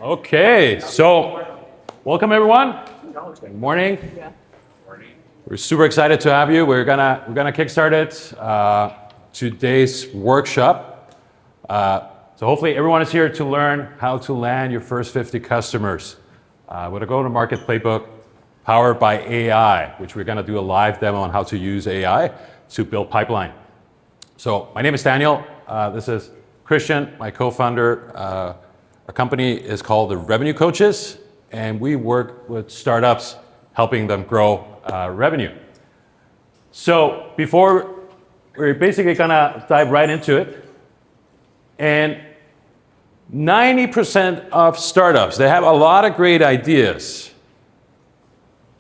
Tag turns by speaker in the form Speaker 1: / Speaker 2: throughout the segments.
Speaker 1: Okay, so welcome everyone. Good morning. We're super excited to have you. We're gonna kickstart it. Today's workshop. So hopefully everyone is here to learn how to land your first 50 customers with a go-to-market playbook powered by AI, which we're gonna do a live demo on how to use AI to build pipeline. So my name is Daniel. This is Christian, my co-founder. Our company is called the Revenue Coaches, and we work with startups helping them grow revenue. So before, we're basically gonna dive right into it. And 90% of startups, they have a lot of great ideas,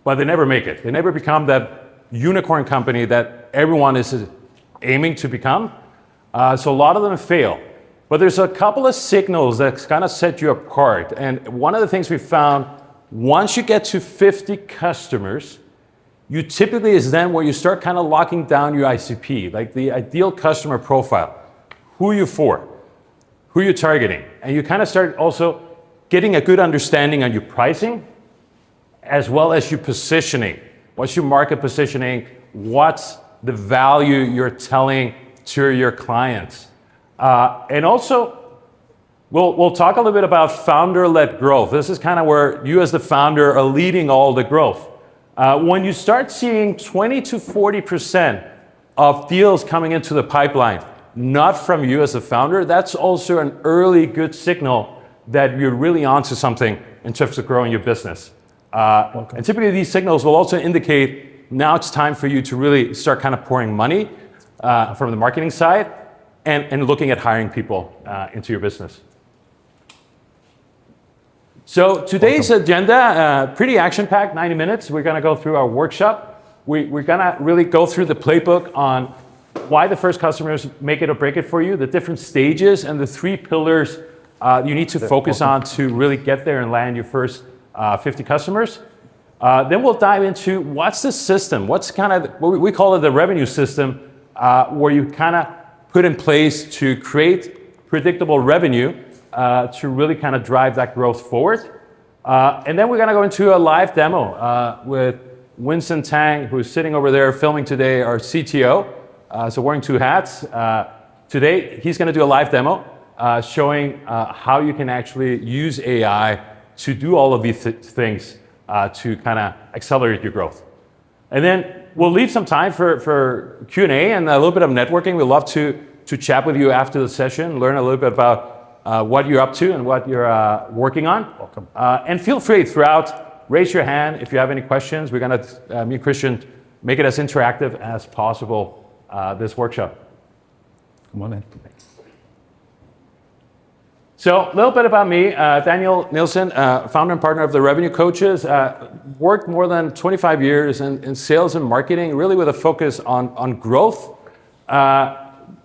Speaker 1: but they never make it. They never become that unicorn company that everyone is aiming to become. So a lot of them fail. But there's a couple of signals that kind of set you apart. And one of the things we found, once you get to 50 customers, you typically is then where you start kind of locking down your ICP, like the ideal customer profile. Who are you for? Who are you targeting? And you kind of start also getting a good understanding on your pricing, as well as your positioning. What's your market positioning? What's the value you're telling to your clients? And also, we'll talk a little bit about founder-led growth. This is kind of where you as the founder are leading all the growth. When you start seeing 20 to 40% of deals coming into the pipeline, not from you as a founder, that's also an early good signal that you're really onto something in terms of growing your business. And typically these signals will also indicate now it's time for you to really start kind of pouring money from the marketing side and looking at hiring people into your business. So today's agenda, pretty action-packed, 90 minutes. We're gonna go through our workshop. We're gonna really go through the playbook on why the first customers make it or break it for you, the different stages and the 3 pillars you need to focus on to really get there and land your first 50 customers. Then we'll dive into what's the system, what's kind of, we call it the revenue system, where you kind of put in place to create predictable revenue to really kind of drive that growth forward. And then we're gonna go into a live demo with Winston Tang, who's sitting over there filming today, our CTO. So wearing 2 hats. Today, he's gonna do a live demo showing how you can actually use AI to do all of these things to kind of accelerate your growth. And then we'll leave some time for Q&A and a little bit of networking. We'd love to chat with you after the session, learn a little bit about what you're up to and what you're working on.
Speaker 2: Welcome.
Speaker 1: And feel free throughout, raise your hand if you have any questions. We're gonna, me and Christian, make it as interactive as possible, this workshop.
Speaker 2: Come on in.
Speaker 1: So a little bit about me, Daniel Nielsen, founder and partner of the Revenue Coaches. Worked more than 25 years in sales and marketing, really with a focus on growth.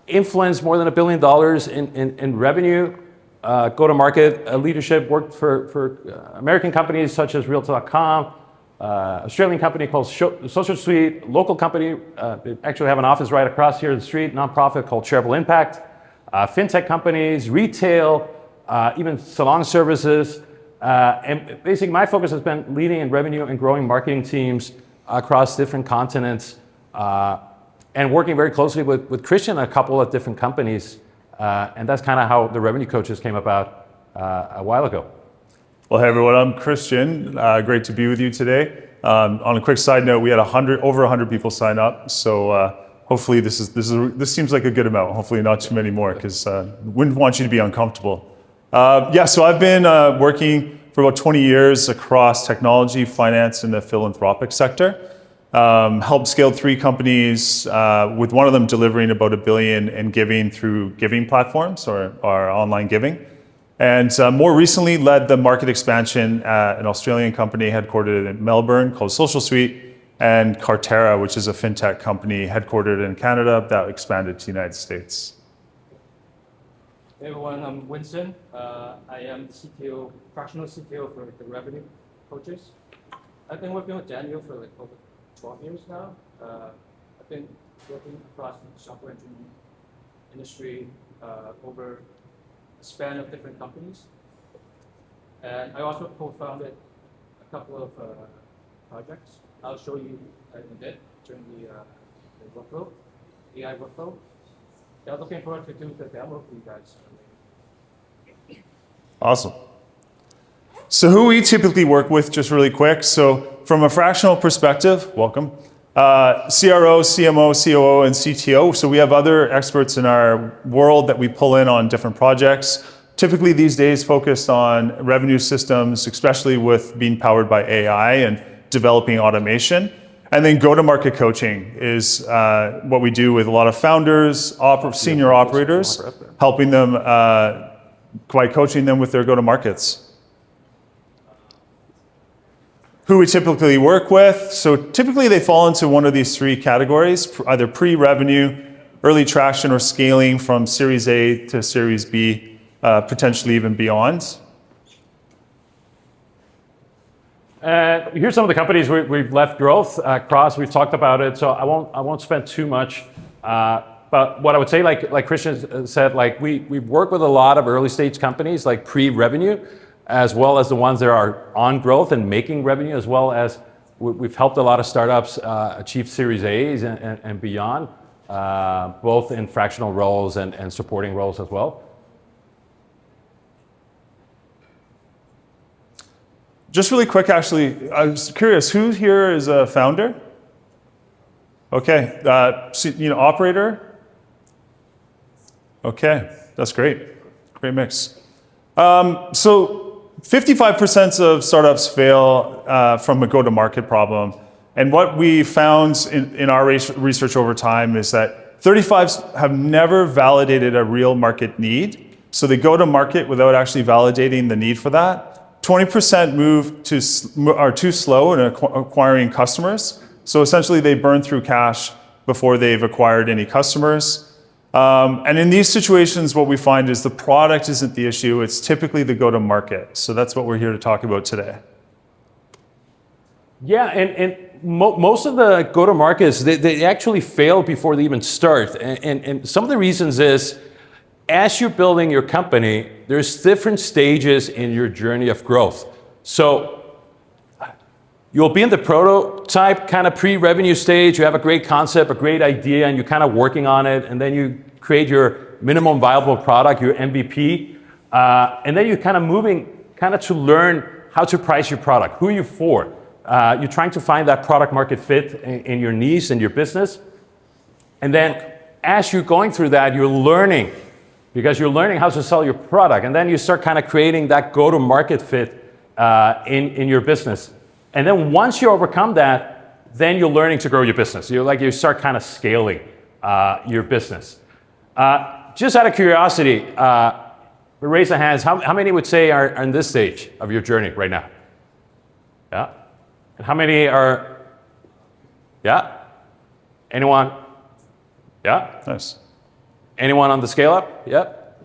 Speaker 1: Influenced more than $1 billion in revenue, go-to-market leadership, worked for American companies such as Realtor.com, Australian company called Social Suite, local company, they actually have an office right across here the street, nonprofit called Shareable Impact, fintech companies, retail, even salon services. And basically my focus has been leading in revenue and growing marketing teams across different continents and working very closely with Christian and a couple of different companies. And that's kind of how the Revenue Coaches came about a while ago.
Speaker 2: Well, hey everyone, I'm Christian. Great to be with you today. On a quick side note, we had over 100 people sign up. So hopefully this seems like a good amount. Hopefully not too many more, because wouldn't want you to be uncomfortable. So I've been working for about 20 years across technology, finance, and the philanthropic sector. Helped scale 3 companies, with one of them delivering about $1 billion in giving through giving platforms or online giving. And more recently led the market expansion at an Australian company headquartered in Melbourne called Social Suite, and Cartera, which is a fintech company headquartered in Canada that expanded to the United States.
Speaker 3: Hey everyone, I'm Winston. I am the CTO, fractional CTO for the Revenue Coaches. I've been working with Daniel for like over 12 years now. I've been working across the software engineering industry over a span of different companies. And I also co-founded a couple of projects. I'll show you in a bit during the workflow, AI workflow. Yeah, looking forward to do the demo for you guys.
Speaker 2: Awesome. So who we typically work with, just really quick. So from a fractional perspective, welcome. CRO, CMO, COO, and CTO. So we have other experts in our world that we pull in on different projects. Typically these days focused on revenue systems, especially with being powered by AI and developing automation. And then go-to-market coaching is what we do with a lot of founders, senior operators, helping them by coaching them with their go-to-markets. Who we typically work with. So typically they fall into one of these three categories, either pre-revenue, early traction, or scaling from Series A to Series B, potentially even beyond.
Speaker 1: Here's some of the companies we've left growth across. We've talked about it, so I won't spend too much. But what I would say, like Christian said, like we work with a lot of early stage companies, like pre-revenue, as well as the ones that are on growth and making revenue, as well as we've helped a lot of startups achieve Series A's and beyond, both in fractional roles and supporting roles as well.
Speaker 2: Just really quick, actually, I was curious, who here is a founder? Okay, operator? Okay, that's great. Great mix. So 55% of startups fail from a go-to-market problem. And what we found in our research over time is that 35s have never validated a real market need. So they go to market without actually validating the need for that. 20% are too slow in acquiring customers. So essentially they burn through cash before they've acquired any customers. And in these situations, what we find is the product isn't the issue, it's typically the go-to-market. So that's what we're here to talk about today.
Speaker 1: Yeah, and most of the go-to-markets, they actually fail before they even start. And some of the reasons is, as you're building your company, there's different stages in your journey of growth. So you'll be in the prototype kind of pre-revenue stage. You have a great concept, a great idea, and you're kind of working on it. And then you create your minimum viable product, your MVP. And then you're kind of moving to learn how to price your product. Who are you for? You're trying to find that product market fit in your niche and your business. And then as you're going through that, you're learning, because you're learning how to sell your product. And then you start kind of creating that go-to-market fit in your business. And then once you overcome that, then you're learning to grow your business. You start kind of scaling your business. Just out of curiosity, raise of hands, how many would say are in this stage of your journey right now? Yeah. And how many are, yeah? Anyone? Yeah?
Speaker 2: Nice.
Speaker 1: Anyone on the scale up? Yep.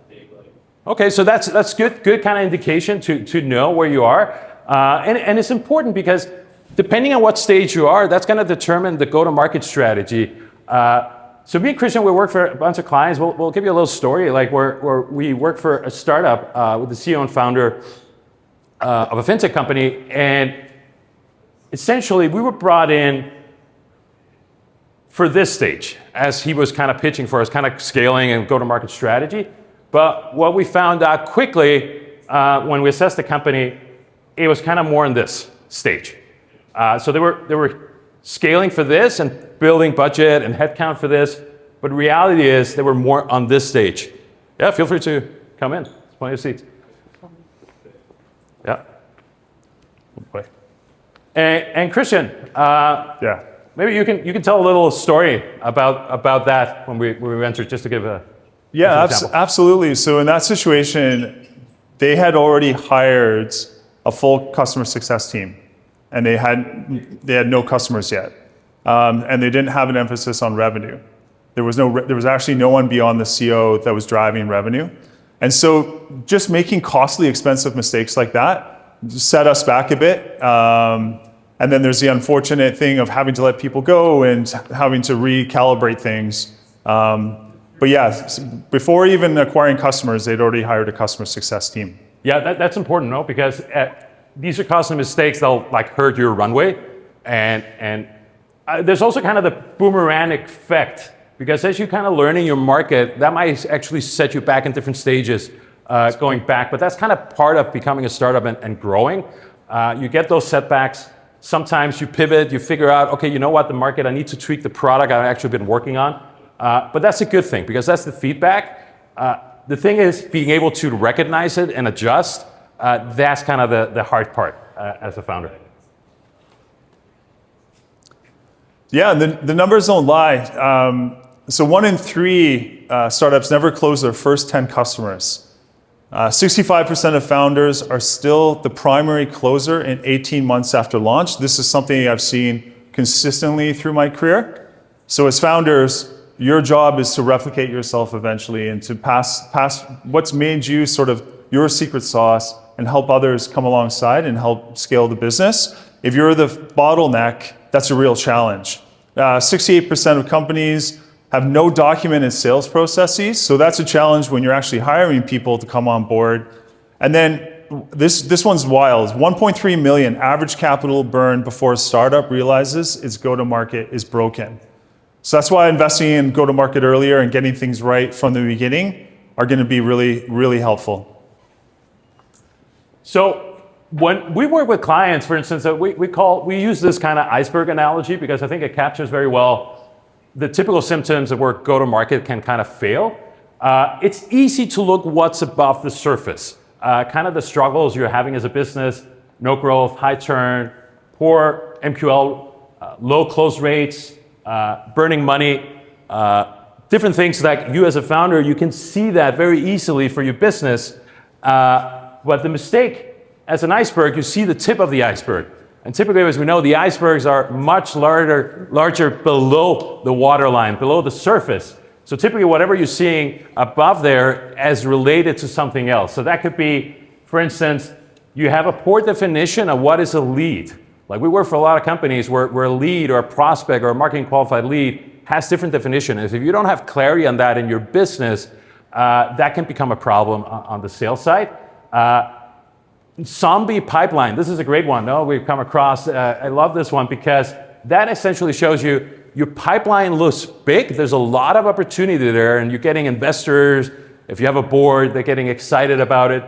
Speaker 1: Okay, so that's good kind of indication to know where you are. And it's important because depending on what stage you are, that's going to determine the go-to-market strategy. So me and Christian, we work for a bunch of clients. We'll give you a little story, like where we work for a startup with the CEO and founder of a fintech company. And essentially, we were brought in for this stage, as he was kind of pitching for us, kind of scaling and go-to-market strategy. But what we found out quickly when we assessed the company, it was kind of more in this stage. So they were scaling for this and building budget and headcount for this, but reality is they were more on this stage. Yeah, feel free to come in. There's plenty of seats. Yeah.
Speaker 2: Boy.
Speaker 1: And Christian,
Speaker 2: Yeah.
Speaker 1: maybe you can tell a little story about that when we entered, just to give a example.
Speaker 2: Absolutely. So in that situation, they had already hired a full customer success team, and they had no customers yet, and they didn't have an emphasis on revenue. There was actually no one beyond the CEO that was driving revenue, and so just making costly, expensive mistakes like that set us back a bit. And then there's the unfortunate thing of having to let people go and having to recalibrate things. But yeah, before even acquiring customers, they'd already hired a customer success team.
Speaker 1: Yeah, that's important, no? Because these are costly mistakes that'll like hurt your runway, and there's also kind of the boomerang effect, because as you kind of learning your market, that might actually set you back in different stages going back. But that's kind of part of becoming a startup and growing. You get those setbacks. Sometimes you pivot, you figure out, okay, you know what, the market, I need to tweak the product I've actually been working on. But that's a good thing, because that's the feedback. The thing is being able to recognize it and adjust. That's kind of the hard part as a founder.
Speaker 2: Yeah, the numbers don't lie. So 1 in 3 startups never close their first 10 customers. 65% of founders are still the primary closer in 18 months after launch. This is something I've seen consistently through my career. So as founders, your job is to replicate yourself eventually and to pass what's made you sort of your secret sauce and help others come alongside and help scale the business. If you're the bottleneck, that's a real challenge. 68% of companies have no documented sales processes, so that's a challenge when you're actually hiring people to come on board. And then this one's wild. 1.3 million average capital burn before a startup realizes its go-to-market is broken. So that's why investing in go-to-market earlier and getting things right from the beginning are going to be really, really helpful.
Speaker 1: So when we work with clients, for instance, we use this kind of iceberg analogy because I think it captures very well the typical symptoms of where go-to-market can kind of fail. It's easy to look what's above the surface, kind of the struggles you're having as a business, no growth, high churn, poor MQL, low close rates, burning money, different things like you as a founder, you can see that very easily for your business. But the mistake, as an iceberg, you see the tip of the iceberg. And typically, as we know, the icebergs are much larger below the waterline, below the surface. So typically, whatever you're seeing above there is related to something else. So that could be, for instance, you have a poor definition of what is a lead. Like we work for a lot of companies where a lead or a prospect or a marketing qualified lead has different definitions. If you don't have clarity on that in your business, that can become a problem on the sales side. Zombie pipeline, this is a great one. No, we've come across, I love this one because that essentially shows you your pipeline looks big. There's a lot of opportunity there and you're getting investors. If you have a board, they're getting excited about it,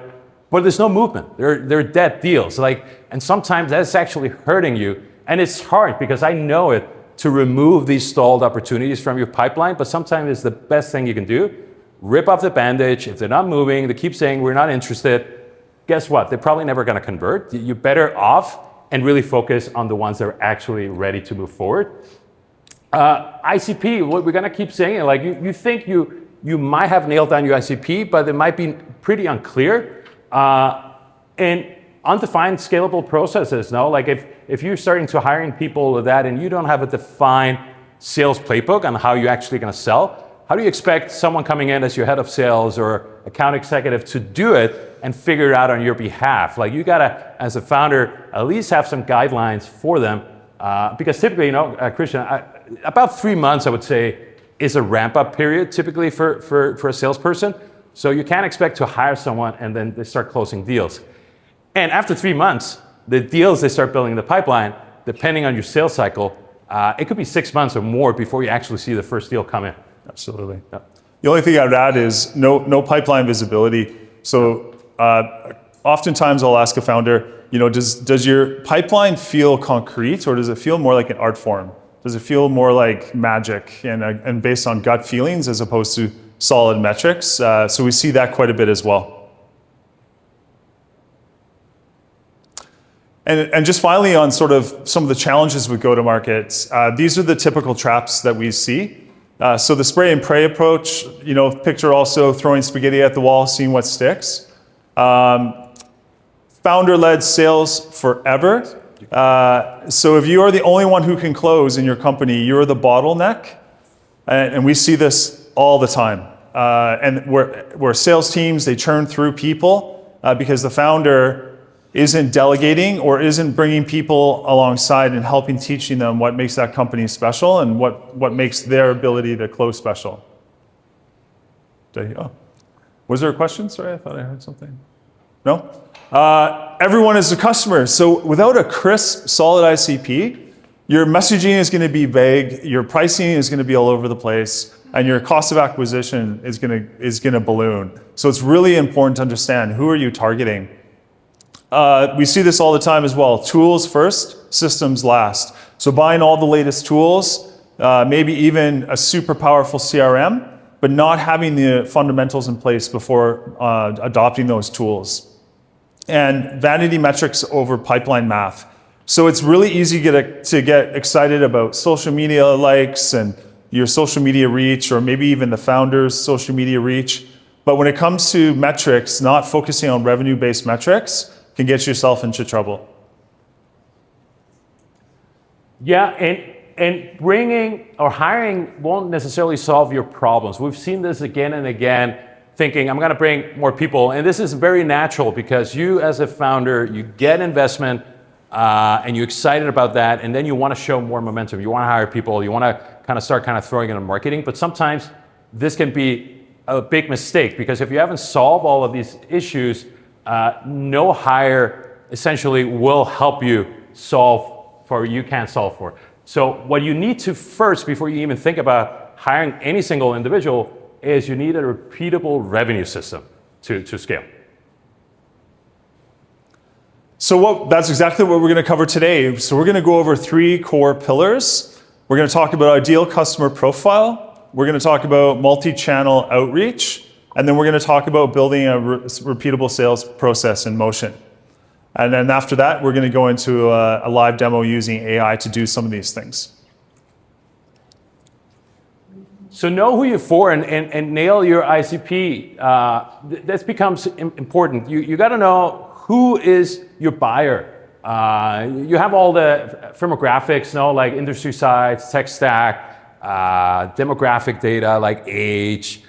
Speaker 1: but there's no movement. They're dead deals. And sometimes that's actually hurting you. And it's hard because I know it to remove these stalled opportunities from your pipeline, but sometimes it's the best thing you can do. Rip off the bandage. If they're not moving, they keep saying we're not interested. Guess what? They're probably never going to convert. You're better off and really focus on the ones that are actually ready to move forward. ICP, what we're going to keep saying, like you think you might have nailed down your ICP, but it might be pretty unclear. And undefined scalable processes, no? Like if you're starting to hiring people with that and you don't have a defined sales playbook on how you're actually going to sell, how do you expect someone coming in as your head of sales or account executive to do it and figure it out on your behalf? Like you gotta, as a founder, at least have some guidelines for them. Because typically, Christian, about 3 months, I would say, is a ramp up period typically for a salesperson. So you can't expect to hire someone and then they start closing deals. And after 3 months, the deals they start building in the pipeline, depending on your sales cycle, it could be 6 months or more before you actually see the first deal come in.
Speaker 2: Absolutely. Yeah. The only thing I would add is no pipeline visibility. So oftentimes I'll ask a founder, does your pipeline feel concrete or does it feel more like an art form? Does it feel more like magic and based on gut feelings as opposed to solid metrics? So we see that quite a bit as well. And just finally on sort of some of the challenges with go-to-markets, these are the typical traps that we see. So the spray and pray approach, picture also throwing spaghetti at the wall, seeing what sticks. Founder-led sales forever. So if you are the only one who can close in your company, you're the bottleneck. And we see this all the time. And where sales teams, they churn through people because the founder isn't delegating or isn't bringing people alongside and helping teaching them what makes that company special and what makes their ability to close special. Was there a question? Sorry, I thought I heard something. No? Everyone is a customer. So without a crisp, solid ICP, your messaging is going to be vague, your pricing is going to be all over the place, and your cost of acquisition is going to balloon. So it's really important to understand who are you targeting. We see this all the time as well. Tools first, systems last. So buying all the latest tools, maybe even a super powerful CRM, but not having the fundamentals in place before adopting those tools. And vanity metrics over pipeline math. So it's really easy to get excited about social media likes and your social media reach, or maybe even the founder's social media reach. But when it comes to metrics, not focusing on revenue-based metrics can get yourself into trouble.
Speaker 1: Yeah, and bringing or hiring won't necessarily solve your problems. We've seen this again and again, thinking I'm going to bring more people. And this is very natural because you as a founder, you get investment and you're excited about that. And then you want to show more momentum. You want to hire people. You want to kind of throwing it in marketing. But sometimes this can be a big mistake because if you haven't solved all of these issues, no hire essentially will help you solve for you can't solve for. So what you need to first, before you even think about hiring any single individual, is you need a repeatable revenue system to scale.
Speaker 2: So that's exactly what we're going to cover today. So we're going to go over 3 core pillars. We're going to talk about ideal customer profile. We're going to talk about multi-channel outreach. And then we're going to talk about building a repeatable sales process in motion. And then after that, we're going to go into a live demo using AI to do some of these things.
Speaker 1: So know who you're for and nail your ICP. This becomes important. You got to know who is your buyer. You have all the firmographics, like industry size, tech stack, demographic data like age,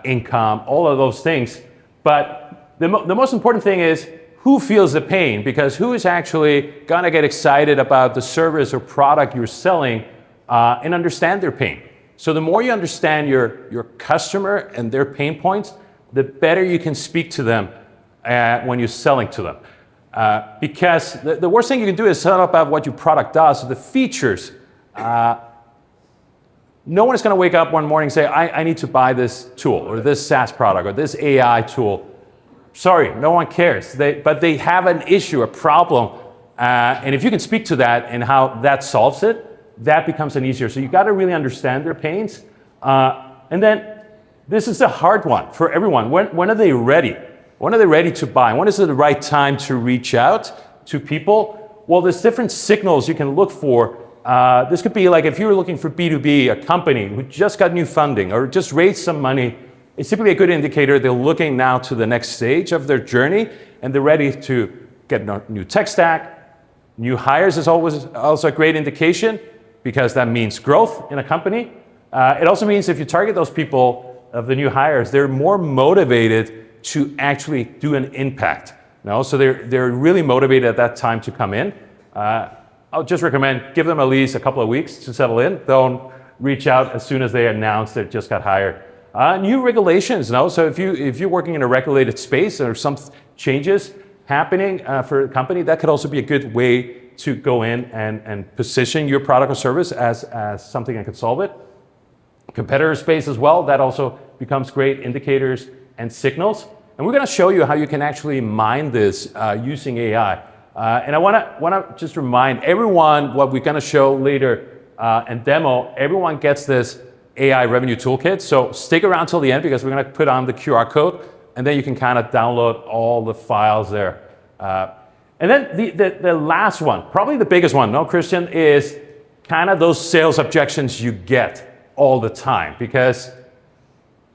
Speaker 1: income, all of those things. But the most important thing is who feels the pain, because who is actually gonna get excited about the service or product you're selling and understand their pain. So the more you understand your customer and their pain points, the better you can speak to them when you're selling to them. Because the worst thing you can do is tell about what your product does, the features. No one is going to wake up one morning and say, I need to buy this tool or this SaaS product or this AI tool. Sorry, no one cares. But they have an issue, a problem. And if you can speak to that and how that solves it, that becomes an easier. So you got to really understand their pains. And then this is the hard one for everyone. When are they ready? When are they ready to buy? When is it the right time to reach out to people? Well, there's different signals you can look for. This could be like if you were looking for B2B, a company who just got new funding or just raised some money, it's typically a good indicator they're looking now to the next stage of their journey and they're ready to get a new tech stack. New hires is always also a great indication because that means growth in a company. It also means if you target those people of the new hires, they're more motivated to actually do an impact. So they're really motivated at that time to come in. I'll just recommend give them at least a couple of weeks to settle in. Don't reach out as soon as they announce they just got hired. New regulations, so if you're working in a regulated space or some changes happening for a company, that could also be a good way to go in and position your product or service as something that could solve it. Competitor space as well, that also becomes great indicators and signals. And we're going to show you how you can actually mine this using AI. And I want to just remind everyone what we're going to show later and demo. Everyone gets this AI revenue toolkit. So stick around till the end because we're going to put on the QR code and then you can kind of download all the files there. And then the last one, probably the biggest one, no, Christian, is kind of those sales objections you get all the time.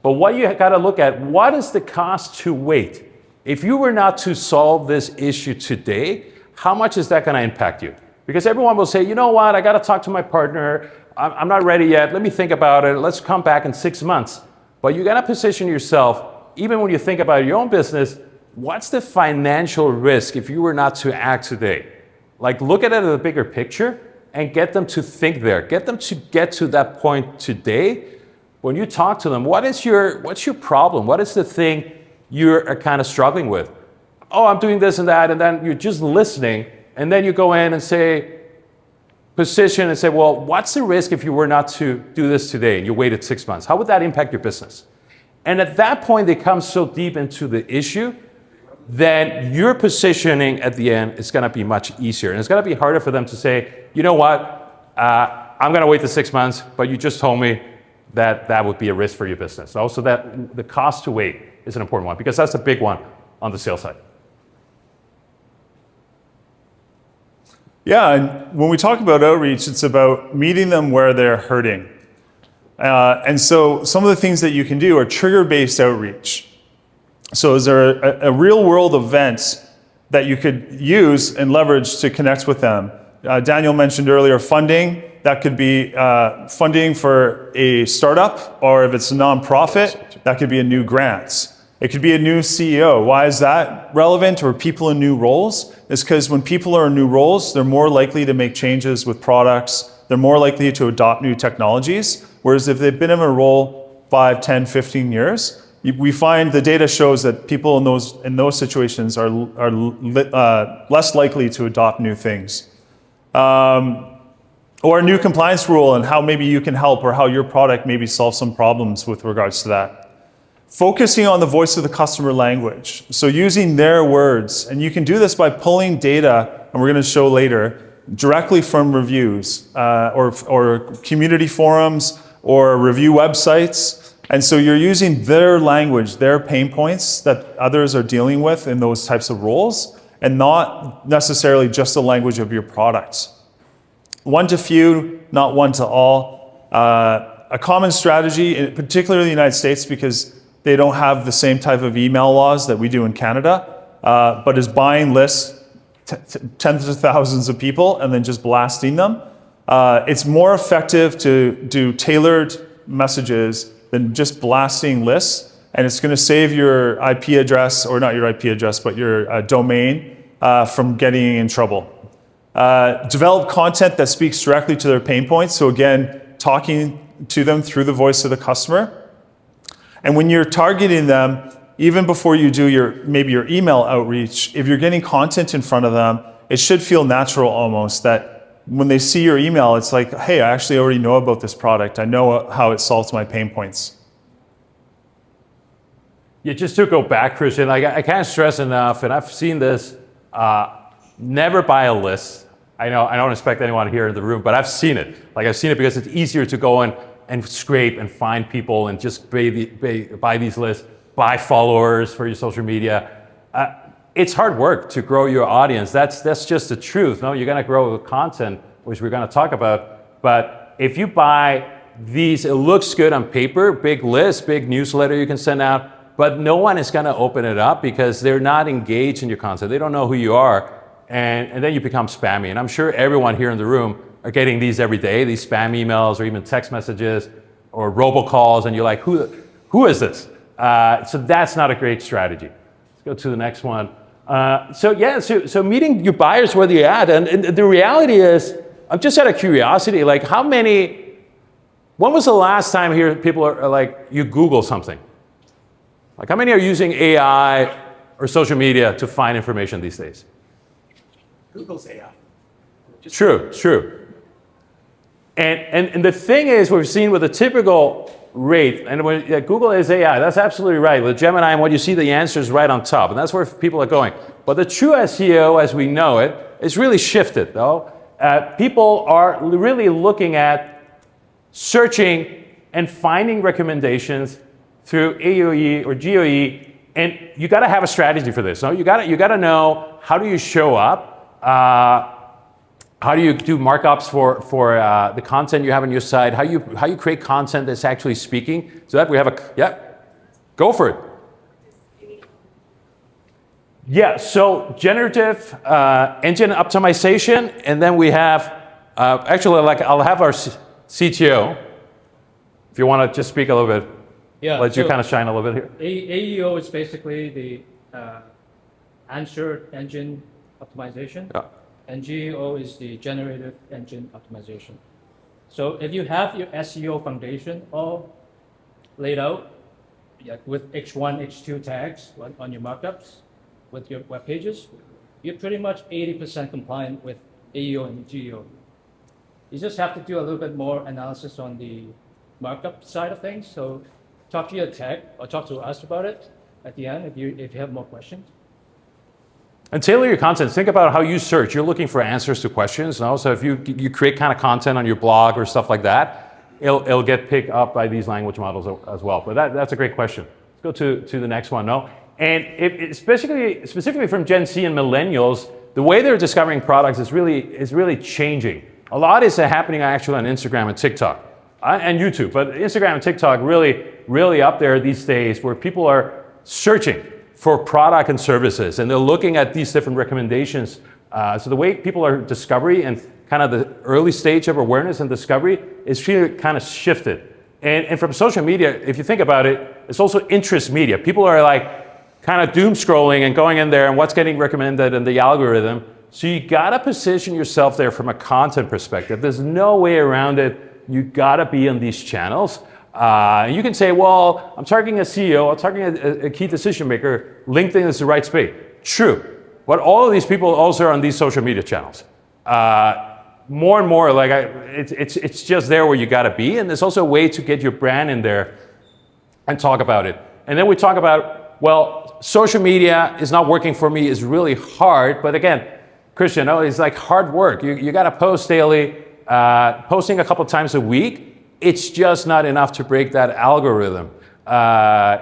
Speaker 1: But what you got to look at, what is the cost to wait? If you were not to solve this issue today, how much is that going to impact you? Because everyone will say, you know what, I got to talk to my partner. I'm not ready yet. Let me think about it. Let's come back in 6 months. But you got to position yourself, even when you think about your own business, what's the financial risk if you were not to act today? Like look at it at the bigger picture and get them to think there. Get them to get to that point today. When you talk to them, what's your problem? What is the thing you're kind of struggling with? oh, I'm doing this and that, and then you're just listening, and then you go in and say, position and say, well, what's the risk if you were not to do this today and you waited 6 months? How would that impact your business? And at that point, they come so deep into the issue that your positioning at the end is going to be much easier. And it's going to be harder for them to say, you know what, I'm going to wait the 6 months, but you just told me that that would be a risk for your business. Also, that the cost to wait is an important one, because that's a big one on the sales side.
Speaker 2: Yeah, and when we talk about outreach, it's about meeting them where they're hurting. And so some of the things that you can do are trigger-based outreach. So is there a real-world event that you could use and leverage to connect with them? Daniel mentioned earlier funding. That could be funding for a startup, or if it's a nonprofit, that could be a new grant. It could be a new CEO. Why is that relevant? Or people in new roles? It's because when people are in new roles, they're more likely to make changes with products. They're more likely to adopt new technologies. Whereas if they've been in a role 5, 10, 15 years, we find the data shows that people in those situations are less likely to adopt new things. Or a new compliance rule and how maybe you can help, or how your product maybe solves some problems with regards to that. Focusing on the voice of the customer language. So using their words, and you can do this by pulling data, and we're going to show later, directly from reviews or community forums or review websites. And so you're using their language, their pain points that others are dealing with in those types of roles, and not necessarily just the language of your products. One to few, not one to all. A common strategy, particularly in the United States, because they don't have the same type of email laws that we do in Canada, but is buying lists, tens of thousands of people, and then just blasting them. It's more effective to do tailored messages than just blasting lists, and it's going to save your IP address, or not your IP address, but your domain from getting in trouble. Develop content that speaks directly to their pain points. So again, talking to them through the voice of the customer. And when you're targeting them, even before you do maybe your email outreach, if you're getting content in front of them, it should feel natural almost that when they see your email, it's like, hey, I actually already know about this product. I know how it solves my pain points.
Speaker 1: Yeah, just to go back, Christian, I can't stress enough, and I've seen this, never buy a list. I know I don't expect anyone here in the room, but I've seen it. I've seen it because it's easier to go in and scrape and find people and just buy these lists, buy followers for your social media. It's hard work to grow your audience. That's just the truth. No, you're going to grow with content, which we're going to talk about. But if you buy these, it looks good on paper, big list, big newsletter you can send out, but no one is going to open it up because they're not engaged in your content. They don't know who you are. And then you become spammy. And I'm sure everyone here in the room are getting these every day, these spam emails or even text messages or robocalls, and you're like, who is this? So that's not a great strategy. Let's go to the next one. So meeting your buyers where they're at. And the reality is, I'm just out of curiosity, when was the last time here people are like, you Google something? Like, how many are using AI or social media to find information these days?
Speaker 4: Google's AI.
Speaker 1: True. And the thing is, we've seen with a typical rate, and when Google is AI, that's absolutely right. With Gemini, and what you see, the answer is right on top, and that's where people are going. But the true SEO, as we know it, is really shifted, though. People are really looking at searching and finding recommendations through AOE or GOE, and you got to have a strategy for this. No, you got to know, how do you show up? How do you do markups for the content you have on your site? How you create content that's actually speaking? So that we have go for it. Yeah, so generative engine optimization, and then we have, I'll have our CTO, if you want to just speak a little bit, let you kind of shine a little bit here.
Speaker 3: AEO is basically the answer engine optimization.
Speaker 1: Yeah.
Speaker 3: And GEO is the generative engine optimization. So if you have your SEO foundation all laid out with H1, H2 tags on your markups, with your web pages, you're pretty much 80% compliant with AEO and GEO. You just have to do a little bit more analysis on the markup side of things. So talk to your tech or talk to us about it at the end if you have more questions.
Speaker 1: And tailor your content. Think about how you search. You're looking for answers to questions. And also, if you create kind of content on your blog or stuff like that, it'll get picked up by these language models as well. But that's a great question. Let's go to the next one. No, and specifically from Gen Z and millennials, the way they're discovering products is really changing. A lot is happening actually on Instagram and TikTok and YouTube, but Instagram and TikTok really up there these days, where people are searching for product and services, and they're looking at these different recommendations. So the way people are discovery and kind of the early stage of awareness and discovery is really kind of shifted. And from social media, if you think about it, it's also interest media. People are like kind of doom scrolling and going in there and what's getting recommended in the algorithm. So you gotta position yourself there from a content perspective. There's no way around it. You gotta be on these channels. You can say, well, I'm targeting a CEO, I'm targeting a key decision maker, LinkedIn is the right space. True, but all of these people also are on these social media channels. More and more, like it's just there where you gotta be, and there's also a way to get your brand in there and talk about it. And then we talk about, well, social media is not working for me, is really hard, but again, Christian, it's like hard work. You gotta post daily, posting a couple times a week. It's just not enough to break that algorithm.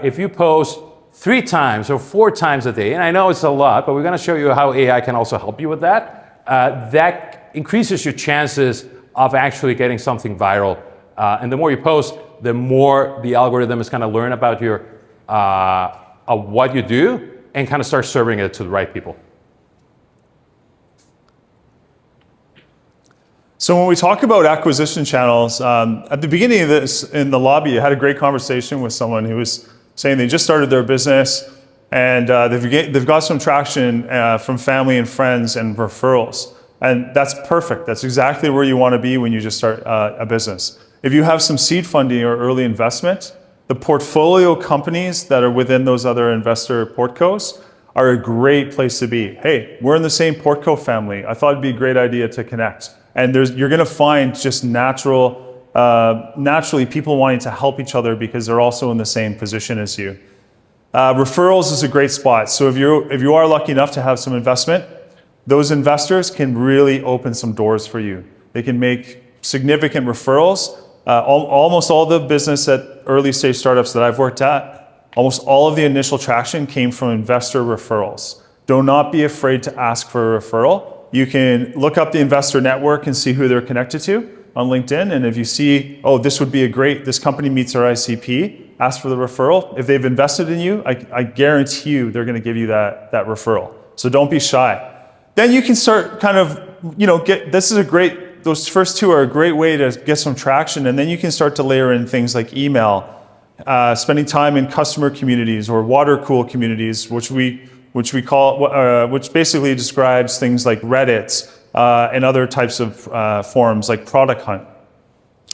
Speaker 1: If you post 3 times or 4 times a day, and I know it's a lot, but we're gonna show you how AI can also help you with that, that increases your chances of actually getting something viral. And the more you post, the more the algorithm is gonna learn about your, what you do and kind of start serving it to the right people.
Speaker 2: So when we talk about acquisition channels, at the beginning of this, in the lobby, I had a great conversation with someone who was saying they just started their business and they've got some traction from family and friends and referrals. And that's perfect. That's exactly where you want to be when you just start a business. If you have some seed funding or early investment, the portfolio companies that are within those other investor portcos are a great place to be. Hey, we're in the same portco family. I thought it'd be a great idea to connect. And you're going to find just naturally people wanting to help each other because they're also in the same position as you. Referrals is a great spot. So if you are lucky enough to have some investment, those investors can really open some doors for you. They can make significant referrals. Almost all the business at early stage startups that I've worked at, almost all of the initial traction came from investor referrals. Do not be afraid to ask for a referral. You can look up the investor network and see who they're connected to on LinkedIn. And if you see, oh, this company meets our ICP, ask for the referral. If they've invested in you, I guarantee you they're going to give you that referral. So don't be shy. Then you can start kind of, those first 2 are a great way to get some traction. And then you can start to layer in things like email, spending time in customer communities or water cool communities, which basically describes things like Reddit and other types of forums like Product Hunt.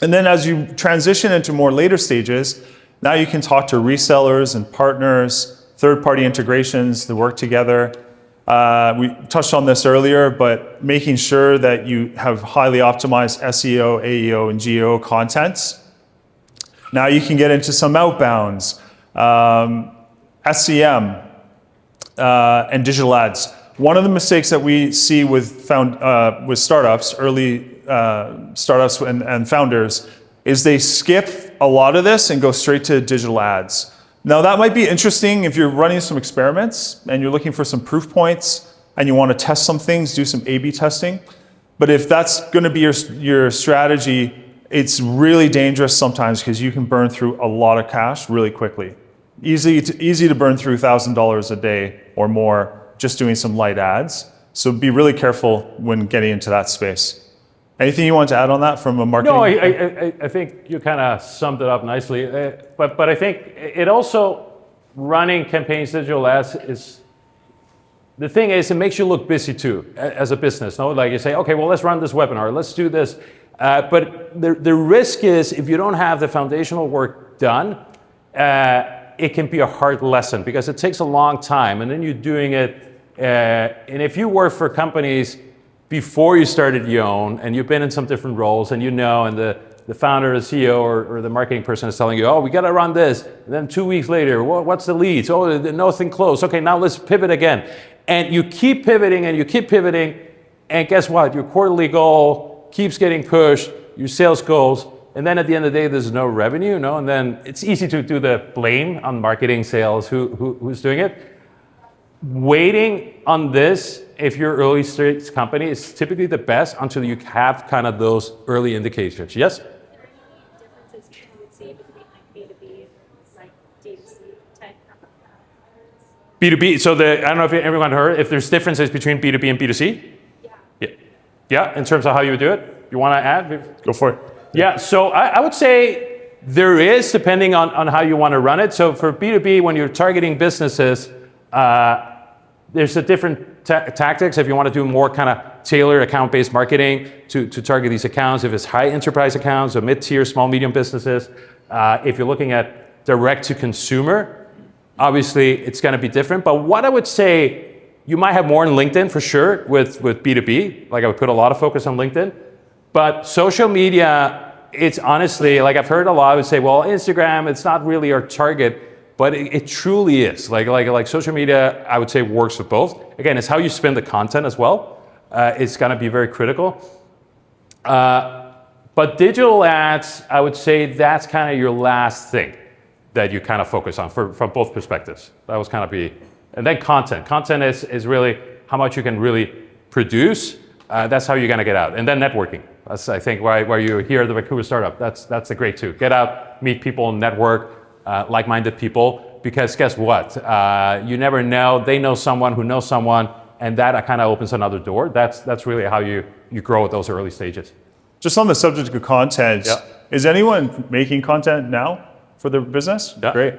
Speaker 2: And then as you transition into more later stages, now you can talk to resellers and partners, third-party integrations that work together. We touched on this earlier, but making sure that you have highly optimized SEO, AEO, and GEO contents. Now you can get into some outbounds, SEM, and digital ads. One of the mistakes that we see with startups, early startups and founders, is they skip a lot of this and go straight to digital ads. Now that might be interesting if you're running some experiments and you're looking for some proof points and you want to test some things, do some A/B testing. But if that's going to be your strategy, it's really dangerous sometimes because you can burn through a lot of cash really quickly. Easy to burn through $1,000 a day or more just doing some light ads. So be really careful when getting into that space. Anything you want to add on that from a marketing?
Speaker 1: No, I think you kind of summed it up nicely. But I think it also, running campaigns, digital ads, the thing is, it makes you look busy too, as a business. No? Like you say, okay, well, let's run this webinar, let's do this. But the risk is, if you don't have the foundational work done, it can be a hard lesson because it takes a long time, and then you're doing it. And if you work for companies before you started your own, and you've been in some different roles, and and the founder, the CEO, or the marketing person is telling you, oh, we got to run this. And then 2 weeks later, what's the leads? Oh, nothing close. Okay, now let's pivot again. And you keep pivoting and you keep pivoting. And guess what? Your quarterly goal keeps getting pushed, your sales goals. And then at the end of the day, there's no revenue, no? And then it's easy to do the blame on marketing, sales, who's doing it. Waiting on this, if you're early stage company, is typically the best until you have kind of those early indications. Yes?
Speaker 5: Are there any differences you would see between like B2B and like D2C type?
Speaker 1: B2B, so I don't know if everyone heard, if there's differences between B2B and B2C? Yeah. Yeah, in terms of how you would do it? You want to add?
Speaker 2: Go for it.
Speaker 1: Yeah, so I would say there is, depending on how you want to run it. So for B2B, when you're targeting businesses, there's a different tactics. If you want to do more kind of tailored account-based marketing to target these accounts, if it's high enterprise accounts or mid-tier, small, medium businesses, if you're looking at direct-to-consumer, obviously it's going to be different. But what I would say, you might have more in LinkedIn for sure with B2B. Like I would put a lot of focus on LinkedIn. But social media, it's honestly, like I've heard a lot, I would say, well, Instagram, it's not really our target. But it truly is. Like social media, I would say works for both. Again, it's how you spin the content as well. It's gonna be very critical. But digital ads, I would say that's kind of your last thing that you kind of focus on from both perspectives. That was kind of and then content. Content is really how much you can really produce. That's how you're gonna get out. And then networking. That's, I think, why you're here at the Vancouver Startup. That's a great too. Get out, meet people, network. Like-minded people, because guess what? You never know. They know someone who knows someone, and that kind of opens another door. That's really how you grow at those early stages.
Speaker 2: Just on the subject of content, is anyone making content now for their business?
Speaker 1: Yeah.
Speaker 2: Great.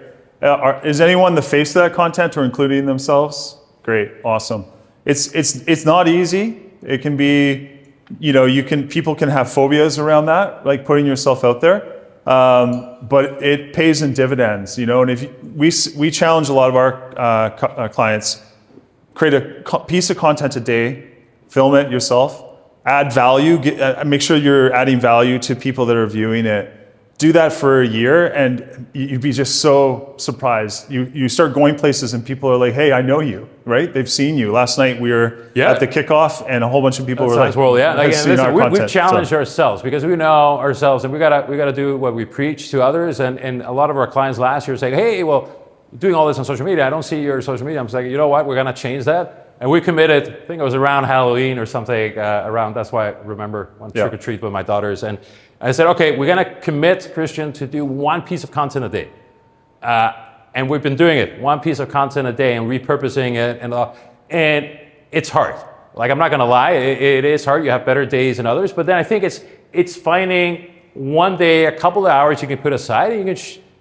Speaker 2: Is anyone the face of that content or including themselves? Great, awesome. It's not easy. It can be, people can have phobias around that, like putting yourself out there. But it pays in dividends, and if we challenge a lot of our clients, create a piece of content a day, film it yourself, add value, make sure you're adding value to people that are viewing it. Do that for a year and you'd be just so surprised. You start going places and people are like, hey, I know you, right? They've seen you. Last night we were at the kickoff and a whole bunch of people were like,
Speaker 1: well, yeah.
Speaker 2: listen,
Speaker 1: we challenge ourselves because we know ourselves and we gotta do what we preach to others. And a lot of our clients last year saying, hey, well, doing all this on social media, I don't see your social media. I'm saying, you know what, we're gonna change that. And we committed, I think it was around Halloween or something, that's why I remember one trick or treat with my daughters. And I said, okay, we're gonna commit, Christian, to do one piece of content a day. And we've been doing it, one piece of content a day and repurposing it. And it's hard. Like, I'm not gonna lie, it is hard. You have better days than others. But then I think it's finding one day, a couple of hours you can put aside and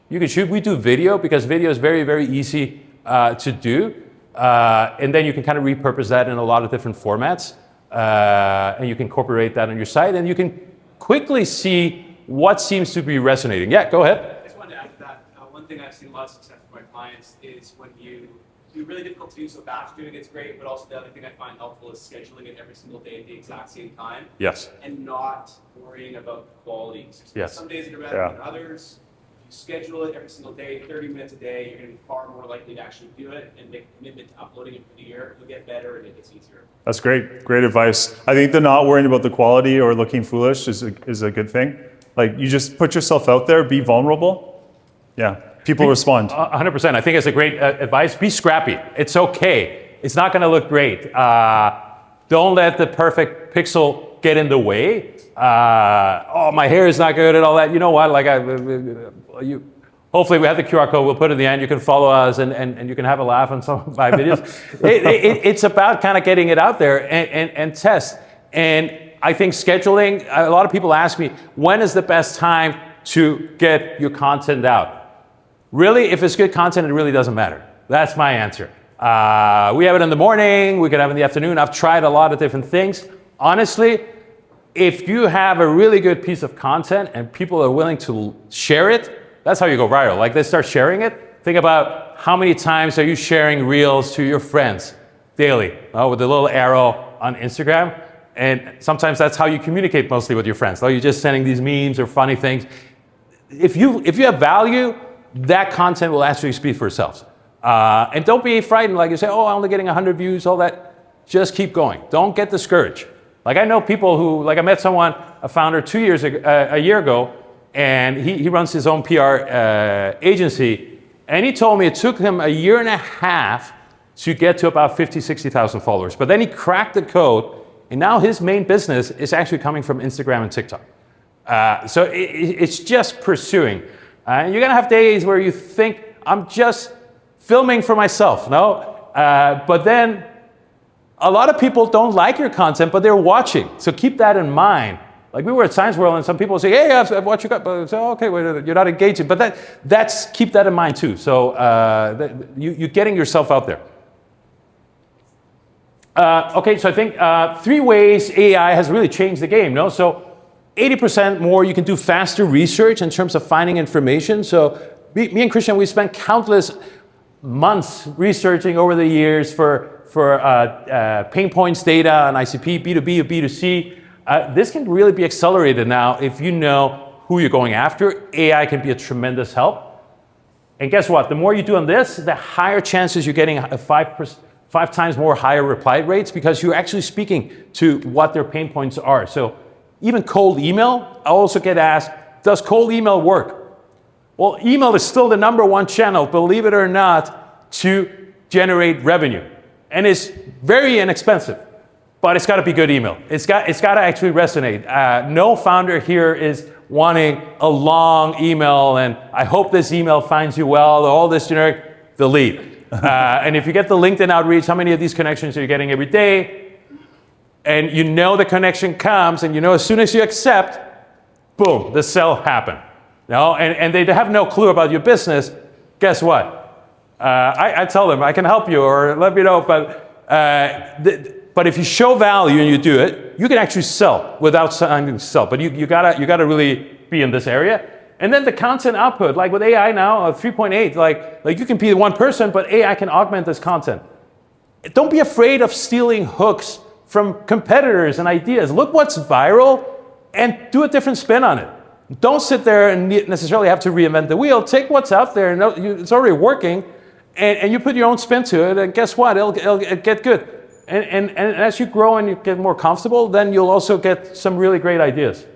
Speaker 1: you can shoot. We do video because video is very, very easy to do. And then you can kind of repurpose that in a lot of different formats. And you can incorporate that on your site and you can quickly see what seems to be resonating. Yeah, go ahead.
Speaker 6: I just wanted to add to that. One thing I've seen a lot of success with my clients is when you do really difficult to do, so batch doing it's great, but also the other thing I find helpful is scheduling it every single day at the exact same time.
Speaker 1: Yes.
Speaker 6: And not worrying about the quality.
Speaker 1: Yes.
Speaker 6: Some days are better than others. If you schedule it every single day, 30 minutes a day, you're going to be far more likely to actually do it and make a commitment to uploading it for the year. You'll get better and it gets easier.
Speaker 2: That's great. Great advice. I think the not worrying about the quality or looking foolish is a good thing. Like, you just put yourself out there, be vulnerable. Yeah, people respond.
Speaker 1: 100%. I think it's a great advice. Be scrappy. It's okay. It's not going to look great. Don't let the perfect pixel get in the way. Oh, my hair is not good and all that. You know what? Like, hopefully we have the QR code. We'll put it in the end. You can follow us and you can have a laugh on some of my videos. It's about kind of getting it out there and test. And I think scheduling, a lot of people ask me, when is the best time to get your content out? Really, if it's good content, it really doesn't matter. That's my answer. We have it in the morning. We could have it in the afternoon. I've tried a lot of different things. Honestly, if you have a really good piece of content and people are willing to share it, that's how you go viral. Like, they start sharing it, Think about how many times are you sharing reels to your friends daily with a little arrow on Instagram. And sometimes that's how you communicate mostly with your friends. You're just sending these memes or funny things. If you have value, that content will actually speak for itself. And don't be frightened, like you say, oh, I'm only getting 100 views, all that. Just keep going. Don't get discouraged. Like I know people who, like I met someone, a founder a year ago, and he runs his own PR agency, and he told me it took him a year and a half to get to about 50, 60,000 followers. But then he cracked the code, and now his main business is actually coming from Instagram and TikTok. So it's just pursuing. And you're gonna have days where you think, I'm just filming for myself, no? But then a lot of people don't like your content, but they're watching. So keep that in mind. Like we were at Science World and some people say, hey, I've watched your content. So, okay, wait, you're not engaging. But keep that in mind too. So you're getting yourself out there. Okay, so I think 3 ways AI has really changed the game, no? So 80% more, you can do faster research in terms of finding information. So me and Christian, we spent countless months researching over the years for pain points data on ICP, B2B or B2C. This can really be accelerated now if you know who you're going after. AI can be a tremendous help. And guess what? The more you do on this, the higher chances you're getting 5 times more higher reply rates because you're actually speaking to what their pain points are. So even cold email, I also get asked, does cold email work? Well, email is still the #1 channel, believe it or not, to generate revenue. And it's very inexpensive, but it's got to be good email. It's got to actually resonate. No founder here is wanting a long email and I hope this email finds you well, all this generic, delete. And if you get the LinkedIn outreach, how many of these connections are you getting every day? And you know the connection comes, and you know as soon as you accept, boom, the sale happened. No? And they have no clue about your business. Guess what? I tell them, I can help you, or let me know, but if you show value and you do it, you can actually sell without signing to sell. But you gotta really be in this area. And then the content output, like with AI now, 3.8, like you can be one person, but AI can augment this content. Don't be afraid of stealing hooks from competitors and ideas. Look what's viral and do a different spin on it. Don't sit there and necessarily have to reinvent the wheel. Take what's out there, and it's already working, and you put your own spin to it, and guess what? It'll get good. And as you grow and you get more comfortable, then you'll also get some really great ideas.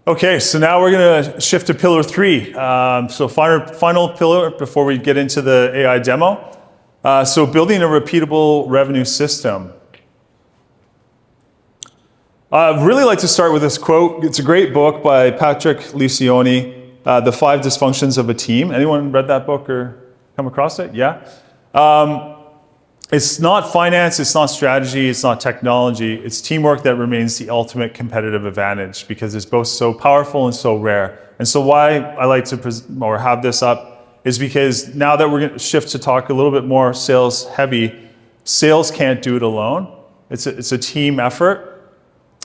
Speaker 2: Okay, so now we're gonna shift to pillar 3. So final pillar before we get into the AI demo. So building a repeatable revenue system. I'd really like to start with this quote. It's a great book by Patrick Lencioni, The 5 Dysfunctions of a Team. Anyone read that book or come across it? Yeah? It's not finance, it's not strategy, it's not technology. It's teamwork that remains the ultimate competitive advantage because it's both so powerful and so rare. And so why I like to have this up is because now that we're going to shift to talk a little bit more sales heavy, sales can't do it alone. It's a team effort.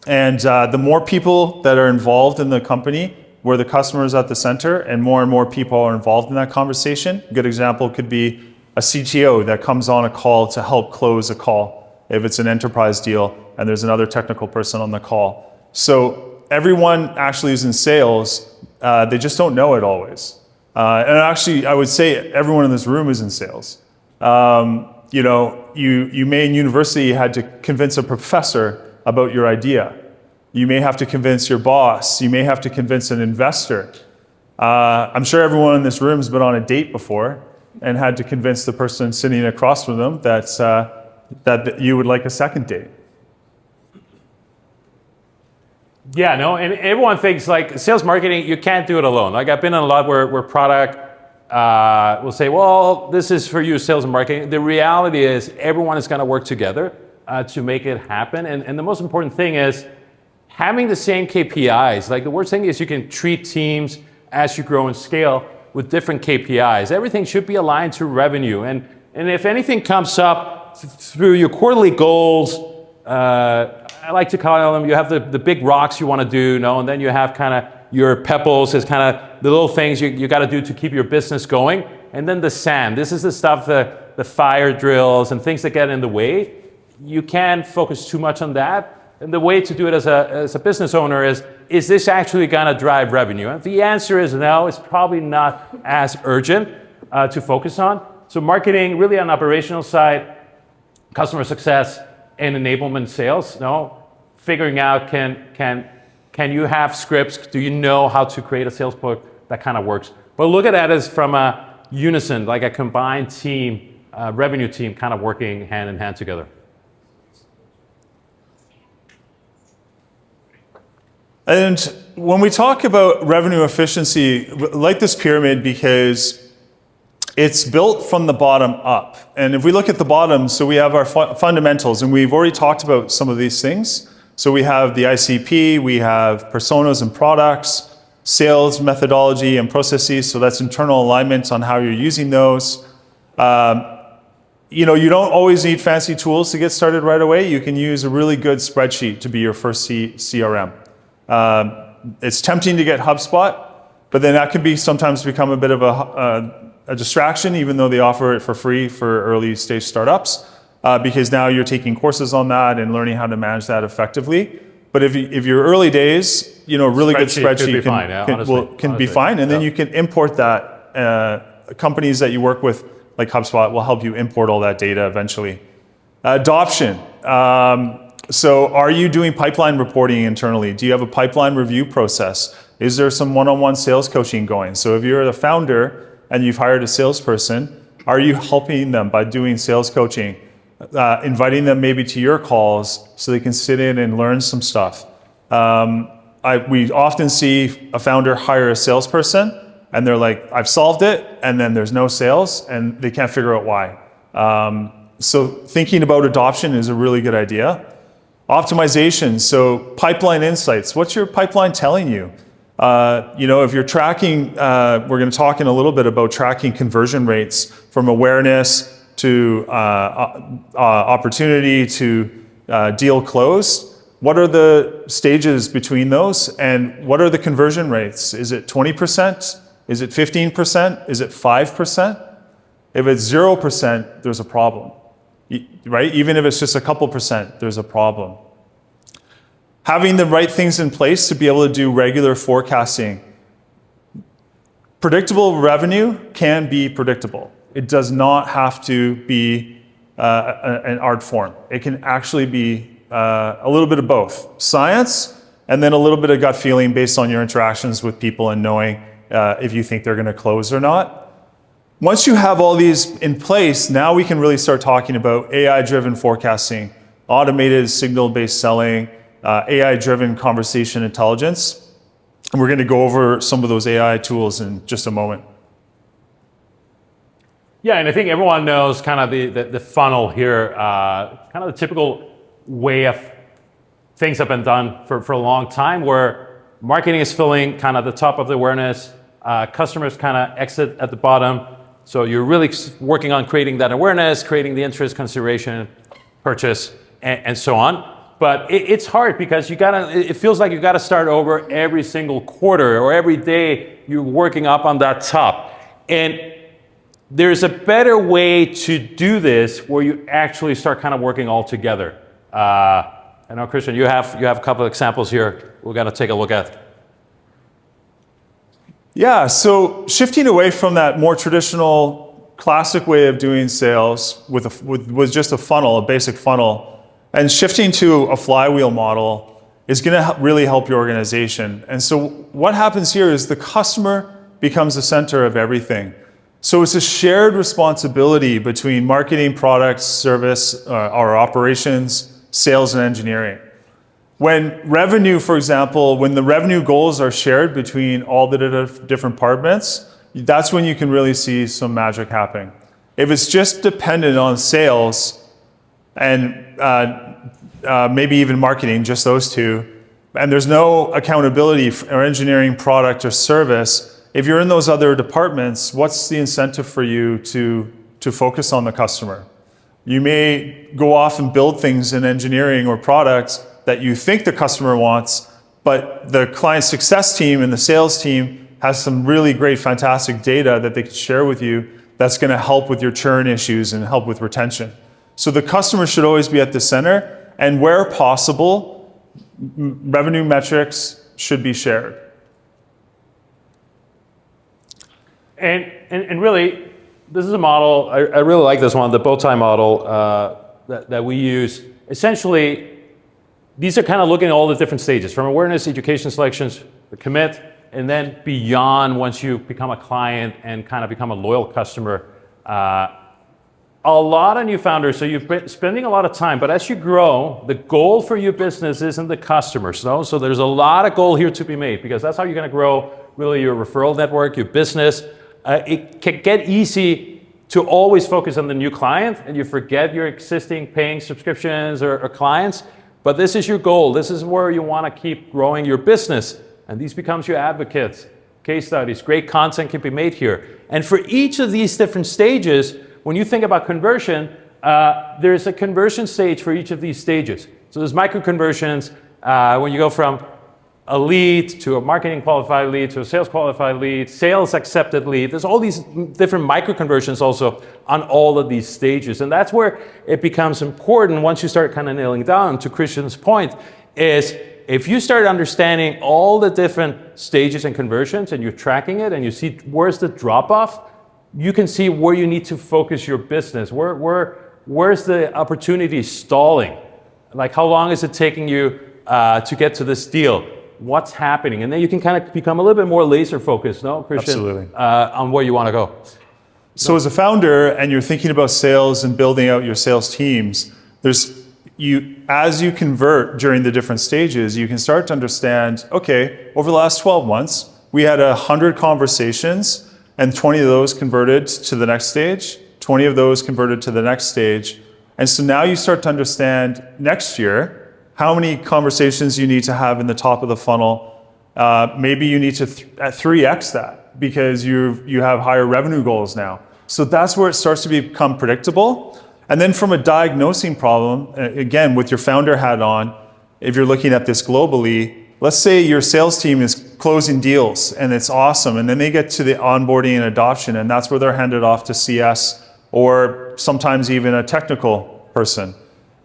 Speaker 2: And the more people that are involved in the company, where the customer is at the center and more people are involved in that conversation. A good example could be a CTO that comes on a call to help close a call if it's an enterprise deal and there's another technical person on the call. So everyone actually is in sales, they just don't know it always. And actually, I would say everyone in this room is in sales. You may in university had to convince a professor about your idea. You may have to convince your boss. You may have to convince an investor. I'm sure everyone in this room has been on a date before and had to convince the person sitting across from them that you would like a second date.
Speaker 1: Yeah, no, and everyone thinks like sales marketing, you can't do it alone. Like I've been in a lot where product will say, well, this is for you, sales and marketing. The reality is everyone is gonna work together to make it happen. And the most important thing is having the same KPIs. Like the worst thing is you can treat teams as you grow and scale with different KPIs. Everything should be aligned to revenue. And if anything comes up through your quarterly goals, I like to call them, you have the big rocks you want to do, and then you have kind of your pebbles is kind of the little things you got to do to keep your business going. And then the sand. This is the stuff, the fire drills and things that get in the way. You can't focus too much on that. And the way to do it as a business owner is this actually going to drive revenue? And the answer is no, it's probably not as urgent to focus on. So marketing, really on the operational side, customer success and enablement sales, no? Figuring out can you have scripts? Do you know how to create a sales book that kind of works? But look at that as from a unison, like a combined team, revenue team kind of working hand in hand together.
Speaker 2: And when we talk about revenue efficiency, like this pyramid, because it's built from the bottom up. And if we look at the bottom, so we have our fundamentals, and we've already talked about some of these things. So we have the ICP, we have personas and products, sales methodology and processes. So that's internal alignment on how you're using those. You don't always need fancy tools to get started right away. You can use a really good spreadsheet to be your first CRM. It's tempting to get HubSpot, but then that can sometimes become a bit of a distraction, even though they offer it for free for early stage startups, because now you're taking courses on that and learning how to manage that effectively. But if you're early days, a really good spreadsheet can be fine, and then you can import that. Companies that you work with, like HubSpot, will help you import all that data eventually. Adoption. So are you doing pipeline reporting internally? Do you have a pipeline review process? Is there some one-on-one sales coaching going? So if you're the founder and you've hired a salesperson, are you helping them by doing sales coaching? Inviting them maybe to your calls so they can sit in and learn some stuff. We often see a founder hire a salesperson and they're like, I've solved it, and then there's no sales and they can't figure out why. So thinking about adoption is a really good idea. Optimization, so pipeline insights. What's your pipeline telling you? If you're tracking, we're going to talk in a little bit about tracking conversion rates from awareness to opportunity to deal close. What are the stages between those, and what are the conversion rates? Is it 20%? Is it 15%? Is it 5%? If it's 0%, there's a problem. Right? Even if it's just a couple percent, there's a problem. Having the right things in place to be able to do regular forecasting. Predictable revenue can be predictable. It does not have to be an art form. It can actually be a little bit of both. Science, and then a little bit of gut feeling based on your interactions with people and knowing if you think they're going to close or not. Once you have all these in place, now we can really start talking about AI-driven forecasting, automated signal-based selling, AI-driven conversation intelligence. And we're going to go over some of those AI tools in just a moment.
Speaker 1: Yeah, and I think everyone knows kind of the funnel here, kind of the typical way of things have been done for a long time, where marketing is filling kind of the top of the awareness, customers kind of exit at the bottom. So you're really working on creating that awareness, creating the interest, consideration, purchase, and so on. But it's hard because it feels like you gotta start over every single quarter or every day you're working up on that top. And there's a better way to do this where you actually start kind of working all together. I know, Christian, you have a couple of examples here we're gonna take a look at.
Speaker 2: Yeah, so shifting away from that more traditional, classic way of doing sales with just a funnel, a basic funnel, and shifting to a flywheel model is going to really help your organization. And so what happens here is the customer becomes the center of everything. So it's a shared responsibility between marketing, products, service, our operations, sales, and engineering. When revenue, for example, when the revenue goals are shared between all the different departments, that's when you can really see some magic happening. If it's just dependent on sales and maybe even marketing, just those two, and there's no accountability for engineering, product, or service, if you're in those other departments, what's the incentive for you to focus on the customer? You may go off and build things in engineering or products that you think the customer wants, but the client success team and the sales team has some really great, fantastic data that they can share with you that's going to help with your churn issues and help with retention. So the customer should always be at the center, and where possible, revenue metrics should be shared.
Speaker 1: And really, this is a model, I really like this one, the bow tie model that we use. Essentially, these are kind of looking at all the different stages, from awareness, education, selections, the commit, and then beyond once you become a client and kind of become a loyal customer. A lot of new founders, so you've been spending a lot of time, but as you grow, the goal for your business isn't the customers. No? So there's a lot of goal here to be made, because that's how you're going to grow really your referral network, your business. It can get easy to always focus on the new client, and you forget your existing paying subscriptions or clients. But this is your goal. This is where you want to keep growing your business. And these becomes your advocates, case studies, great content can be made here. And for each of these different stages, when you think about conversion, there's a conversion stage for each of these stages. So there's micro conversions when you go from a lead to a marketing qualified lead to a sales qualified lead, sales accepted lead. There's all these different micro conversions also on all of these stages. And that's where it becomes important once you start kind of nailing down, to Christian's point, is if you start understanding all the different stages and conversions and you're tracking it and you see where's the drop off, you can see where you need to focus your business. Where's the opportunity stalling? Like, how long is it taking you to get to this deal? What's happening? And then you can kind of become a little bit more laser focused, no, Christian?
Speaker 2: Absolutely.
Speaker 1: On where you want to go.
Speaker 2: So as a founder and you're thinking about sales and building out your sales teams, as you convert during the different stages, you can start to understand, okay, over the last 12 months, we had 100 conversations, and 20 of those converted to the next stage, 20 of those converted to the next stage. And so now you start to understand next year how many conversations you need to have in the top of the funnel. Maybe you need to 3x that because you have higher revenue goals now. So that's where it starts to become predictable. And then from a diagnosing problem, again, with your founder hat on, if you're looking at this globally, let's say your sales team is closing deals and it's awesome, and then they get to the onboarding and adoption, and that's where they're handed off to CS or sometimes even a technical person.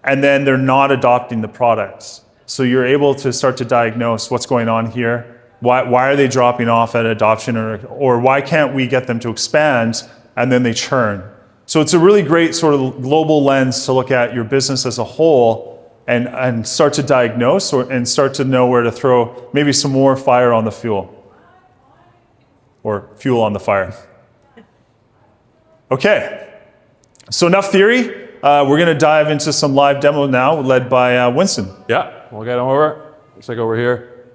Speaker 2: And then they're not adopting the products. So you're able to start to diagnose what's going on here. Why are they dropping off at adoption, or why can't we get them to expand and then they churn? So it's a really great sort of global lens to look at your business as a whole and start to diagnose and start to know where to throw maybe some more fire on the fuel, or fuel on the fire. Okay, so enough theory. We're going to dive into some live demo now, led by Winston.
Speaker 1: Yeah, we'll get him over. Looks like over here.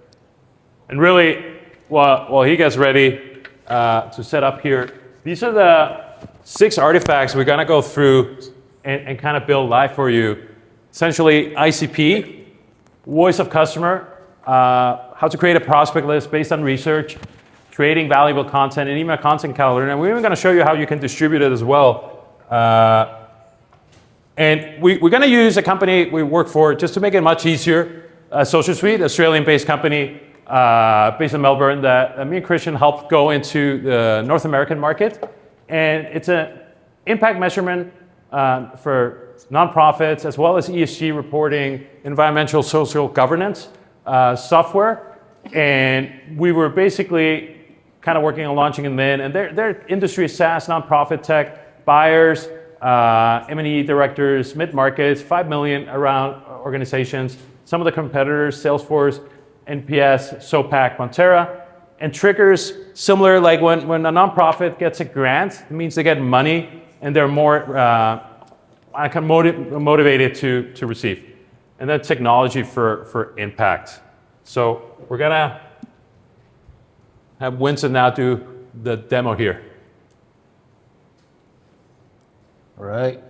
Speaker 1: And really, while he gets ready to set up here, these are the 6 artifacts we're going to go through and kind of build live for you. Essentially, ICP, voice of customer, how to create a prospect list based on research, creating valuable content, and even a content calendar. And we're even going to show you how you can distribute it as well. And we're going to use a company we work for just to make it much easier. Social Suite, Australian-based company based in Melbourne that me and Christian helped go into the North American market. And it's an impact measurement for nonprofits, as well as ESG reporting, environmental, social governance software. And we were basically kind of working on launching them in. And their industry is SaaS, nonprofit tech, buyers, M&E directors, mid-markets, 5 million around organizations. Some of the competitors, Salesforce, NPS, SOPAC, Montera. And triggers, similar, like when a nonprofit gets a grant, it means they get money and they're more motivated to receive. And then technology for impact. So we're gonna have Winston now do the demo here. All right.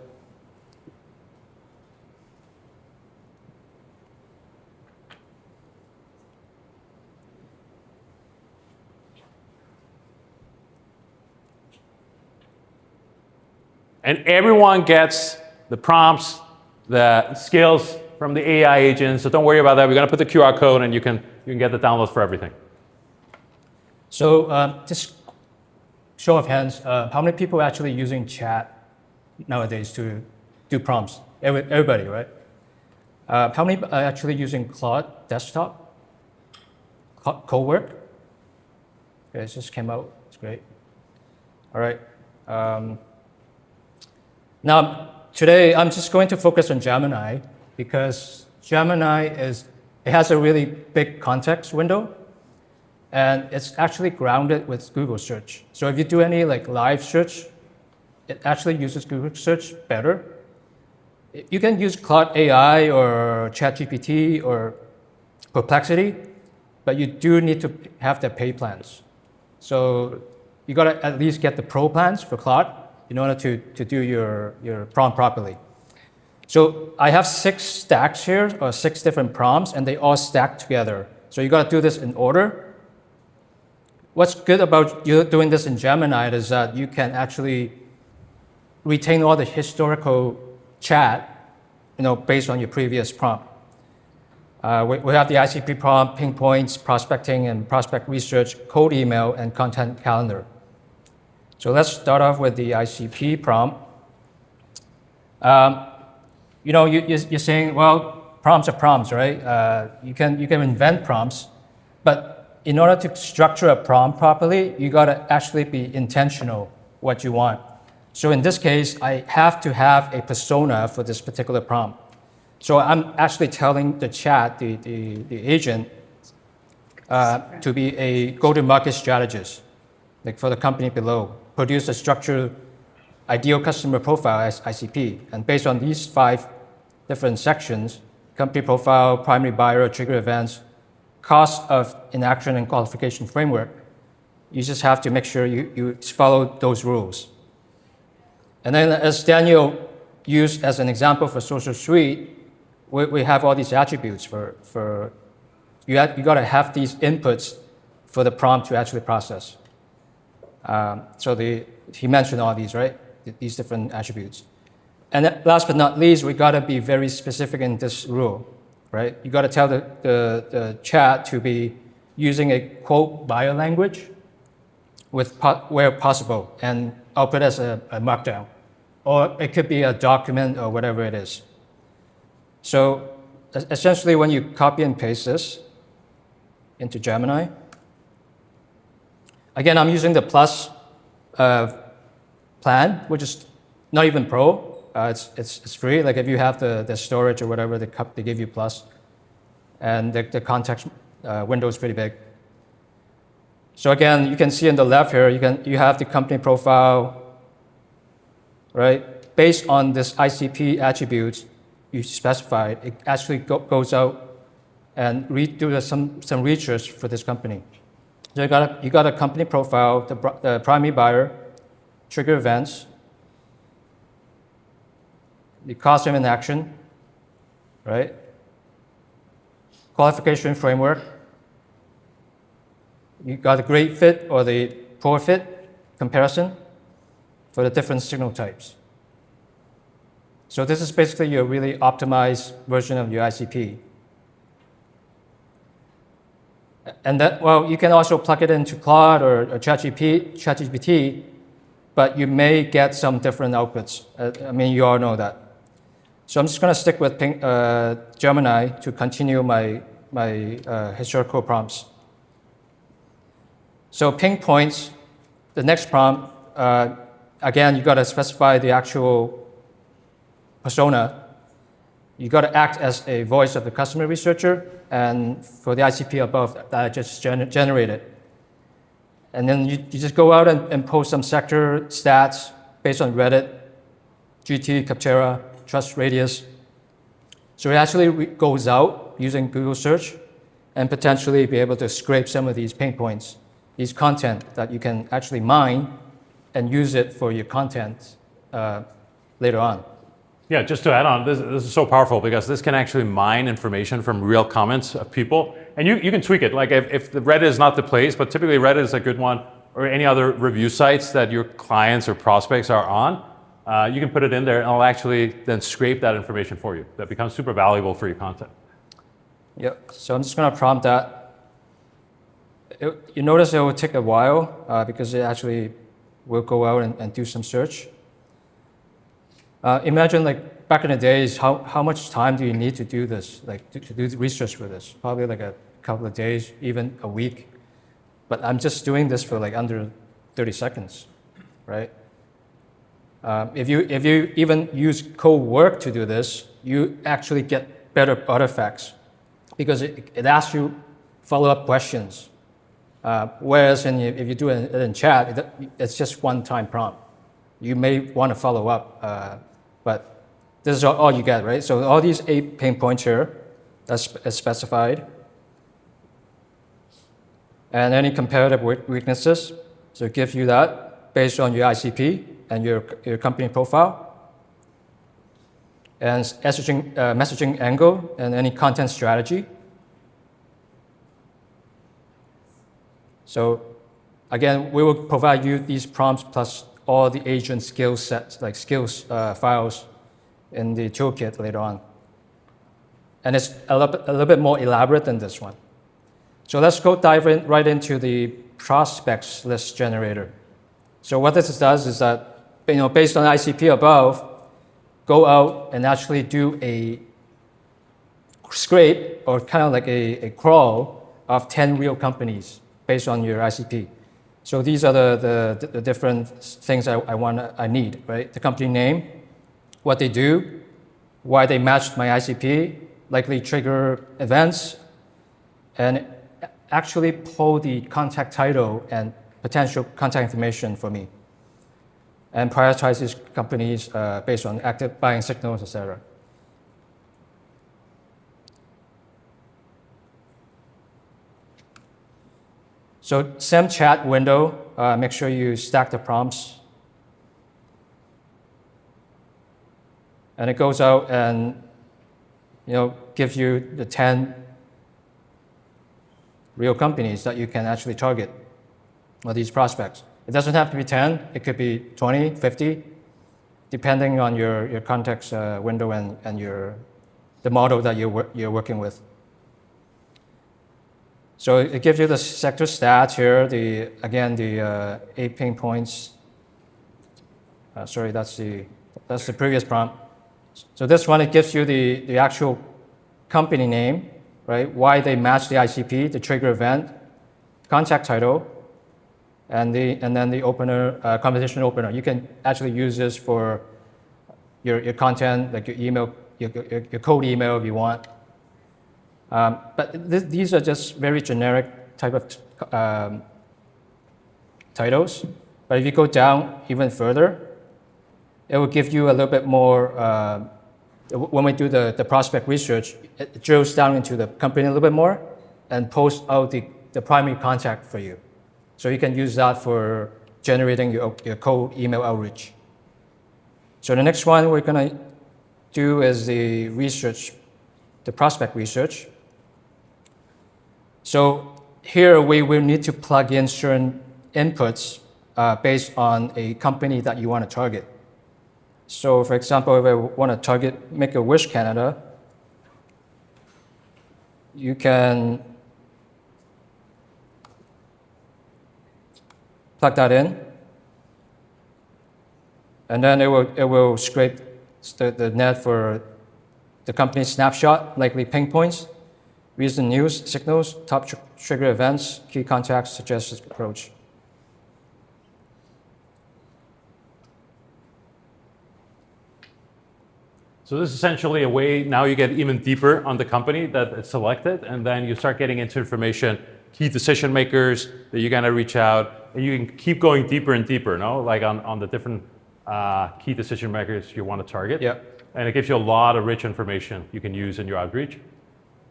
Speaker 1: And everyone gets the prompts, the skills from the AI agents. So don't worry about that. We're going to put the QR code and you can you can get the downloads for everything.
Speaker 3: So just show of hands, how many people are actually using chat nowadays to do prompts? Everybody, right? How many are actually using Claude desktop? Co-work? Okay, it just came out, it's great. All right. Now, today I'm just going to focus on Gemini because Gemini has a really big context window and it's actually grounded with Google search. So if you do any like live search, it actually uses Google search better. You can use Claude AI or ChatGPT or Perplexity, but you do need to have the pay plans. So you gotta at least get the pro plans for Claude in order to do your prompt properly. So I have 6 stacks here, or 6 different prompts, and they all stack together. So you gotta do this in order. What's good about you doing this in Gemini is that you can actually retain all the historical chat, based on your previous prompt. We have the ICP prompt, ping points, prospecting and prospect research, cold email, and content calendar. So let's start off with the ICP prompt. You're saying, well, prompts are prompts, right? You can invent prompts, but in order to structure a prompt properly, you gotta actually be intentional what you want. So in this case, I have to have a persona for this particular prompt. So I'm actually telling the chat, the agent, to be a go-to-market strategist, like for the company below. Produce a structured ideal customer profile as ICP. And based on these 5 different sections, company profile, primary buyer, trigger events, cost of inaction and qualification framework, you just have to make sure you follow those rules. And then as Daniel used as an example for social suite, we have all these attributes for you got to have these inputs for the prompt to actually process. So he mentioned all these, right? These different attributes. And then last but not least, we got to be very specific in this rule, right? You got to tell the chat to be using a quote bio language where possible and output as a markdown. Or it could be a document or whatever it is. So essentially when you copy and paste this into Gemini, again, I'm using the Plus plan, which is not even Pro. It's free. Like if you have the storage or whatever, they give you Plus. And the context window is pretty big. So again, you can see on the left here, you have the company profile, right? Based on this ICP attributes you specified, it actually goes out and do some research for this company. So you got a company profile, the primary buyer, trigger events, the cost of inaction, right? Qualification framework. You got a great fit or the poor fit comparison for the different signal types. So this is basically your really optimized version of your ICP. And that, well, you can also plug it into Claude or ChatGPT, but you may get some different outputs. I mean, you all know that. So I'm just going to stick with Gemini to continue my historical prompts. So ping points, the next prompt, again, you got to specify the actual persona. You got to act as a voice of the customer researcher, and for the ICP above that I just generated. And then you just go out and post some sector stats based on Reddit, GT, Capterra, Trust Radius. So it actually goes out using Google search and potentially be able to scrape some of these pain points, these content that you can actually mine and use it for your content later on.
Speaker 1: Yeah, just to add on, this is so powerful because this can actually mine information from real comments of people. And you can tweak it. Like if the Reddit is not the place, but typically Reddit is a good one, or any other review sites that your clients or prospects are on, you can put it in there and it'll actually then scrape that information for you. That becomes super valuable for your content.
Speaker 3: Yep, so I'm just gonna prompt that. you notice it will take a while because it actually will go out and do some search. Imagine like back in the days, how much time do you need to do this, like to do research for this? Probably like a couple of days, even a week. But I'm just doing this for like under 30 seconds, right? If you even use code work to do this, you actually get better artifacts because it asks you follow-up questions. Whereas if you do it in chat, it's just one-time prompt. You may want to follow up, but this is all you get, right? So all these 8 pain points here, that's specified. And any comparative weaknesses, so it gives you that based on your ICP and your company profile. And messaging angle and any content strategy. So again, we will provide you these prompts plus all the agent skill sets, like skills files in the toolkit later on. And it's a little bit more elaborate than this one. So let's go dive right into the prospects list generator. So what this does is that, based on ICP above, go out and actually do a scrape or kind of like a crawl of 10 real companies based on your ICP. So these are the different things I need, right? The company name, what they do, why they matched my ICP, likely trigger events, and actually pull the contact title and potential contact information for me, and prioritize these companies based on active buying signals, etc. So SAM chat window, make sure you stack the prompts. And it goes out and gives you the 10 real companies that you can actually target, or these prospects. It doesn't have to be 10, it could be 20, 50, depending on your context window and the model that you're working with. So it gives you the sector stats here, the 8 pain points. Sorry, that's the previous prompt. So this one, it gives you the actual company name, right? Why they match the ICP, the trigger event, contact title, and then the opener, conversation opener. You can actually use this for your content, like your email, your cold email if you want. But these are just very generic type of titles. But if you go down even further, it will give you a little bit more, when we do the prospect research, it drills down into the company a little bit more and posts out the primary contact for you. So you can use that for generating your cold email outreach. So the next one we're gonna do is the research, the prospect research. So here we will need to plug in certain inputs based on a company that you want to target. So for example, if I want to target Make-A-Wish Canada, you can plug that in, and then it will scrape the net for the company snapshot, likely pain points, recent news, signals, top trigger events, key contacts, suggested approach.
Speaker 1: So this is essentially a way, now you get even deeper on the company that it's selected, and then you start getting into information, key decision makers that you're gonna reach out, and you can keep going deeper and deeper, no? Like on the different key decision makers you wanna target.
Speaker 3: Yep.
Speaker 1: And it gives you a lot of rich information you can use in your outreach.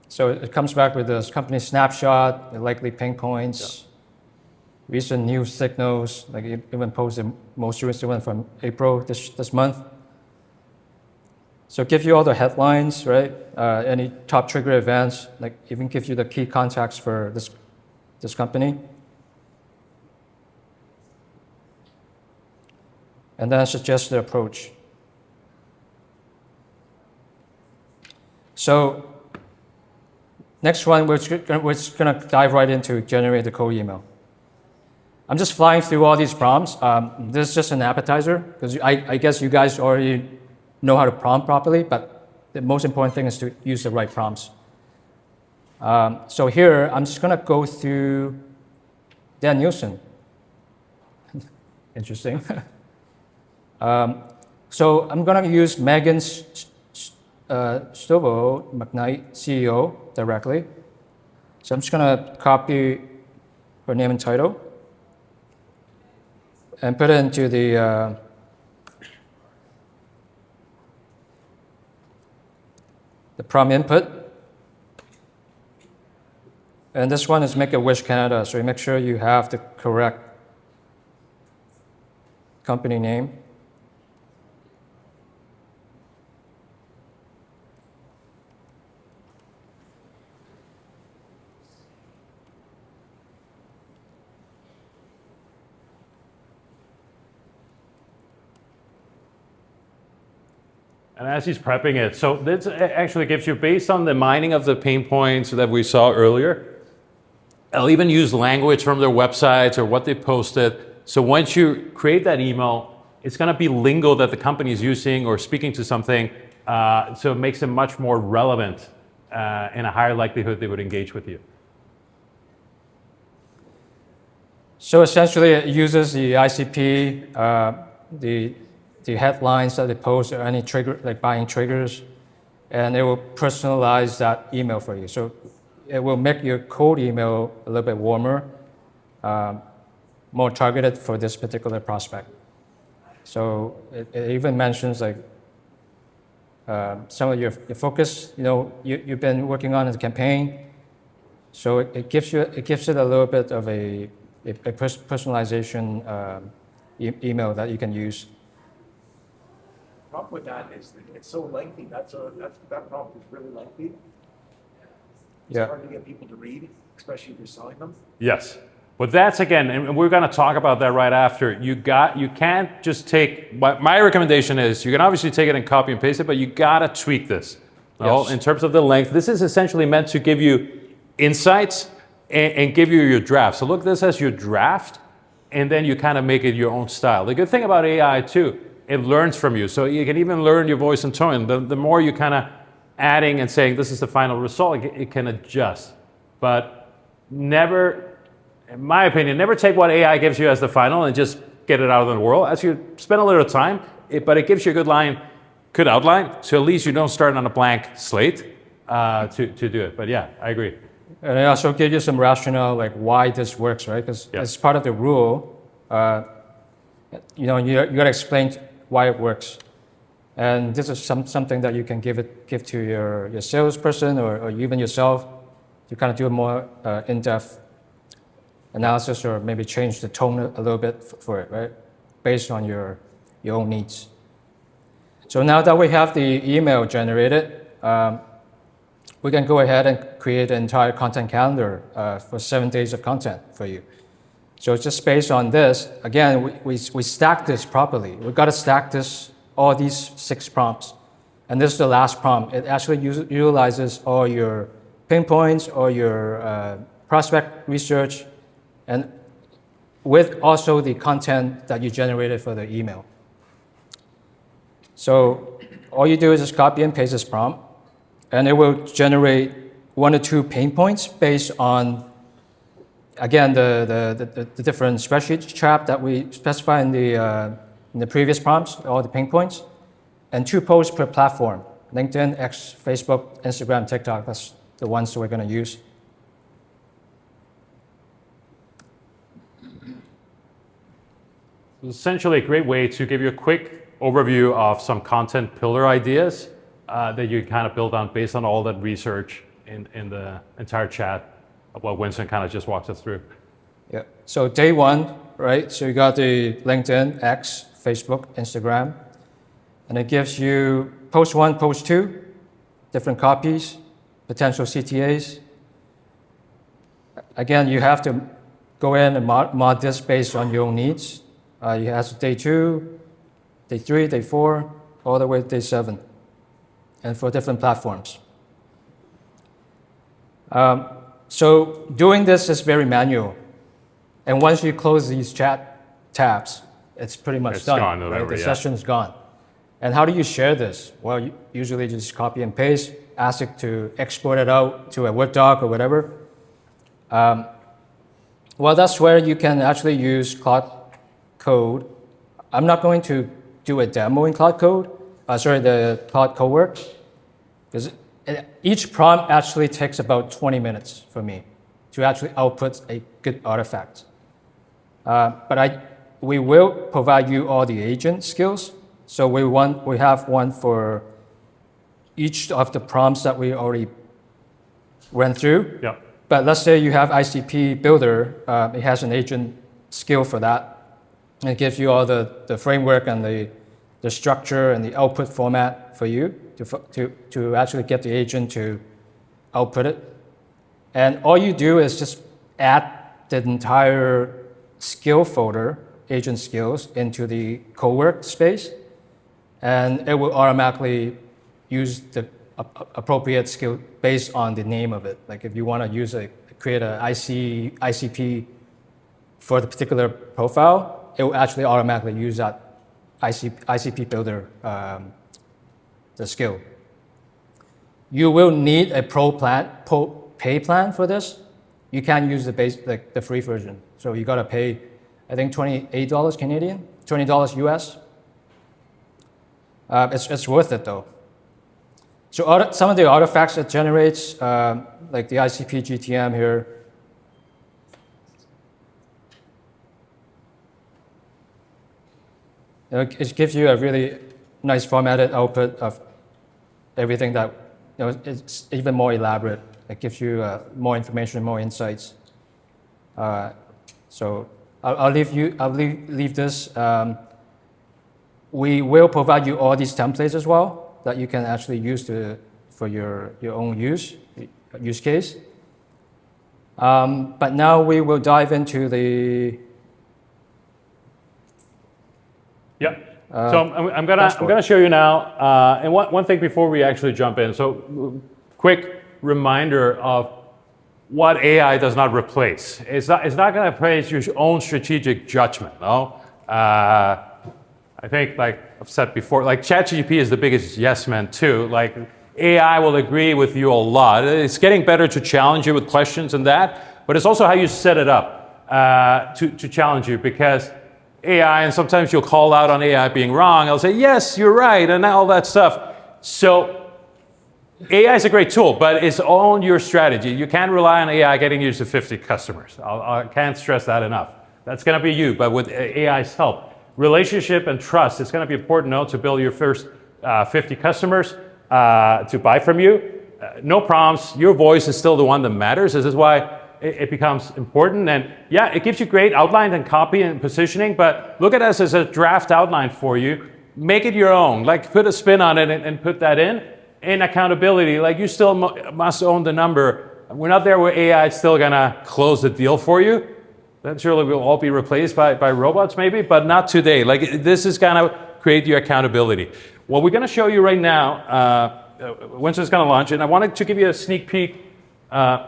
Speaker 3: So it comes back with this company snapshot, the likely pain points, recent news signals, like it even posted the most recent one from April this month. So it gives you all the headlines, right? Any top trigger events, like even gives you the key contacts for this company. And then suggest the approach. So Next one, we're just gonna dive right into generate the cold email. I'm just flying through all these prompts. This is just an appetizer because I guess you guys already know how to prompt properly, but the most important thing is to use the right prompts. So here, I'm just gonna go through Dan Nielsen. Interesting. So I'm gonna use Megan Stovo McKnight, CEO, directly. So I'm just gonna copy her name and title and put it into the prompt input. And this one is Make-A-Wish Canada, so you make sure you have the correct company name.
Speaker 1: And as he's prepping it, so this actually gives you, based on the mining of the pain points that we saw earlier, I'll even use language from their websites or what they posted. So once you create that email, it's going to be lingo that the company is using or speaking to something. So it makes it much more relevant and a higher likelihood they would engage with you.
Speaker 3: So essentially, it uses the ICP, the headlines that they post, or any trigger, like buying triggers, and it will personalize that email for you. So it will make your cold email a little bit warmer, more targeted for this particular prospect. So it even mentions like some of your focus, you've been working on in the campaign. So it gives it a little bit of a personalization email that you can use.
Speaker 4: The problem with that is that it's so lengthy. That prompt is really lengthy. It's hard to get people to read, especially if you're selling them.
Speaker 1: Yes. But that's, again, and we're going to talk about that right after. You can't just take, my recommendation is, you can obviously take it and copy and paste it, but you got to tweak this.
Speaker 3: Yes.
Speaker 1: In terms of the length, this is essentially meant to give you insights and give you your draft. So look at this as your draft, and then you kind of make it your own style. The good thing about AI too, it learns from you. So you can even learn your voice and tone. The more you kind of adding and saying this is the final result, it can adjust. But never, in my opinion, never take what AI gives you as the final and just get it out of the world. As you spend a little time, but it gives you a good outline, so at least you don't start on a blank slate to do it. But yeah, I agree.
Speaker 3: And it also gives you some rationale, like why this works, right? Because as part of the rule, you got to explain why it works. And this is something that you can give to your salesperson or even yourself to kind of do a more in-depth analysis, or maybe change the tone a little bit for it, right? Based on your own needs. So now that we have the email generated, we can go ahead and create an entire content calendar for 7 days of content for you. So just based on this, again, we stack this properly. We've got to stack all these 6 prompts. And this is the last prompt. It actually utilizes all your pain points, all your prospect research, and with also the content that you generated for the email. So all you do is just copy and paste this prompt, and it will generate 1 or 2 pain points based on, again, the different spreadsheet trap that we specify in the previous prompts, all the pain points, and 2 posts per platform: LinkedIn, X, Facebook, Instagram, TikTok. That's the ones that we're going to use.
Speaker 1: It's essentially a great way to give you a quick overview of some content pillar ideas that you kind of build on based on all that research in the entire chat of what Winston kind of just walked us through.
Speaker 3: Yeah. So day 1, right? So you got the LinkedIn, X, Facebook, Instagram, and it gives you post 1, post 2, different copies, potential CTAs. Again, you have to go in and mod this based on your own needs. You have day 2, day 3, day 4, all the way to day 7, and for different platforms. So doing this is very manual. And once you close these chat tabs, it's pretty much
Speaker 1: It's
Speaker 3: done.
Speaker 1: gone,
Speaker 3: Right?
Speaker 1: whatever,
Speaker 3: The
Speaker 1: yeah.
Speaker 3: session's gone. And how do you share this? Well, you usually just copy and paste, ask it to export it out to a Word doc or whatever. Well, that's where you can actually use Cloud Code. I'm not going to do a demo in Cloud Code, the Cloud Cowork, because each prompt actually takes about 20 minutes for me to actually output a good artifact. But we will provide you all the agent skills. So we have one for each of the prompts that we already went through.
Speaker 1: Yeah.
Speaker 3: But let's say you have ICP Builder, it has an agent skill for that. And it gives you all the framework and the structure and the output format for you to actually get the agent to output it. And all you do is just add the entire skill folder, agent skills, into the Cowork space. And it will automatically use the appropriate skill based on the name of it. Like if you want to create an ICP for the particular profile, it will actually automatically use that ICP Builder, the skill. You will need a pay plan for this. You can't use the free version. So you gotta pay, I think $28 Canadian, $20 US. It's worth it though. So some of the artifacts it generates, like the ICP GTM here, it gives you a really nice formatted output of everything that, it's even more elaborate. It gives you more information, more insights. So I'll leave this. We will provide you all these templates as well that you can actually use for your own use case. But now we will dive into the.
Speaker 1: Yeah. So I'm gonna show you now. And one thing before we actually jump in. So quick reminder of what AI does not replace. It's not going to replace your own strategic judgment. No. I think, like I've said before, like ChatGPT is the biggest yes man too. Like AI will agree with you a lot. It's getting better to challenge you with questions and that, but it's also how you set it up to challenge you, because AI, and sometimes you'll call out on AI being wrong. I'll say, yes, you're right, and all that stuff. So AI is a great tool, but it's on your strategy. You can't rely on AI getting you to 50 customers. I can't stress that enough. That's going to be you, but with AI's help. Relationship and trust, it's going to be important now to build your first 50 customers to buy from you. No prompts, your voice is still the one that matters. This is why it becomes important. And yeah, it gives you great outline and copy and positioning, but look at us as a draft outline for you. Make it your own, like put a spin on it and put that in. And accountability, like you still must own the number. We're not there where AI is still gonna close the deal for you. Then surely we'll all be replaced by robots maybe, but not today. Like this is gonna create your accountability. What we're gonna show you right now, Winston's gonna launch it, and I wanted to give you a sneak peek of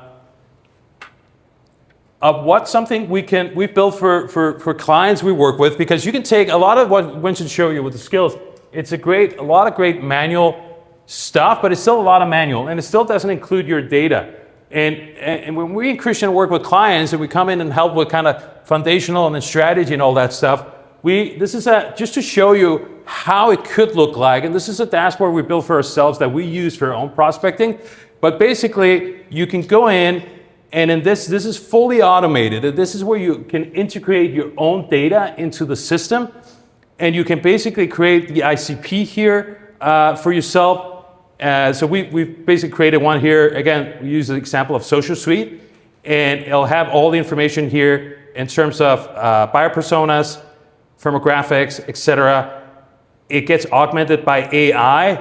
Speaker 1: what something we've built for clients we work with, because you can take a lot of what Winston showed you with the skills. It's a lot of great manual stuff, but it's still a lot of manual, and it still doesn't include your data. And when we in Christian work with clients and we come in and help with kind of foundational and then strategy and all that stuff, this is just to show you how it could look like. And this is a dashboard we built for ourselves that we use for our own prospecting. But basically, you can go in, and in this is fully automated. This is where you can integrate your own data into the system, and you can basically create the ICP here for yourself. So we've basically created one here. Again, we use the example of Social Suite, and it'll have all the information here in terms of buyer personas, firmographics, etc. It gets augmented by AI,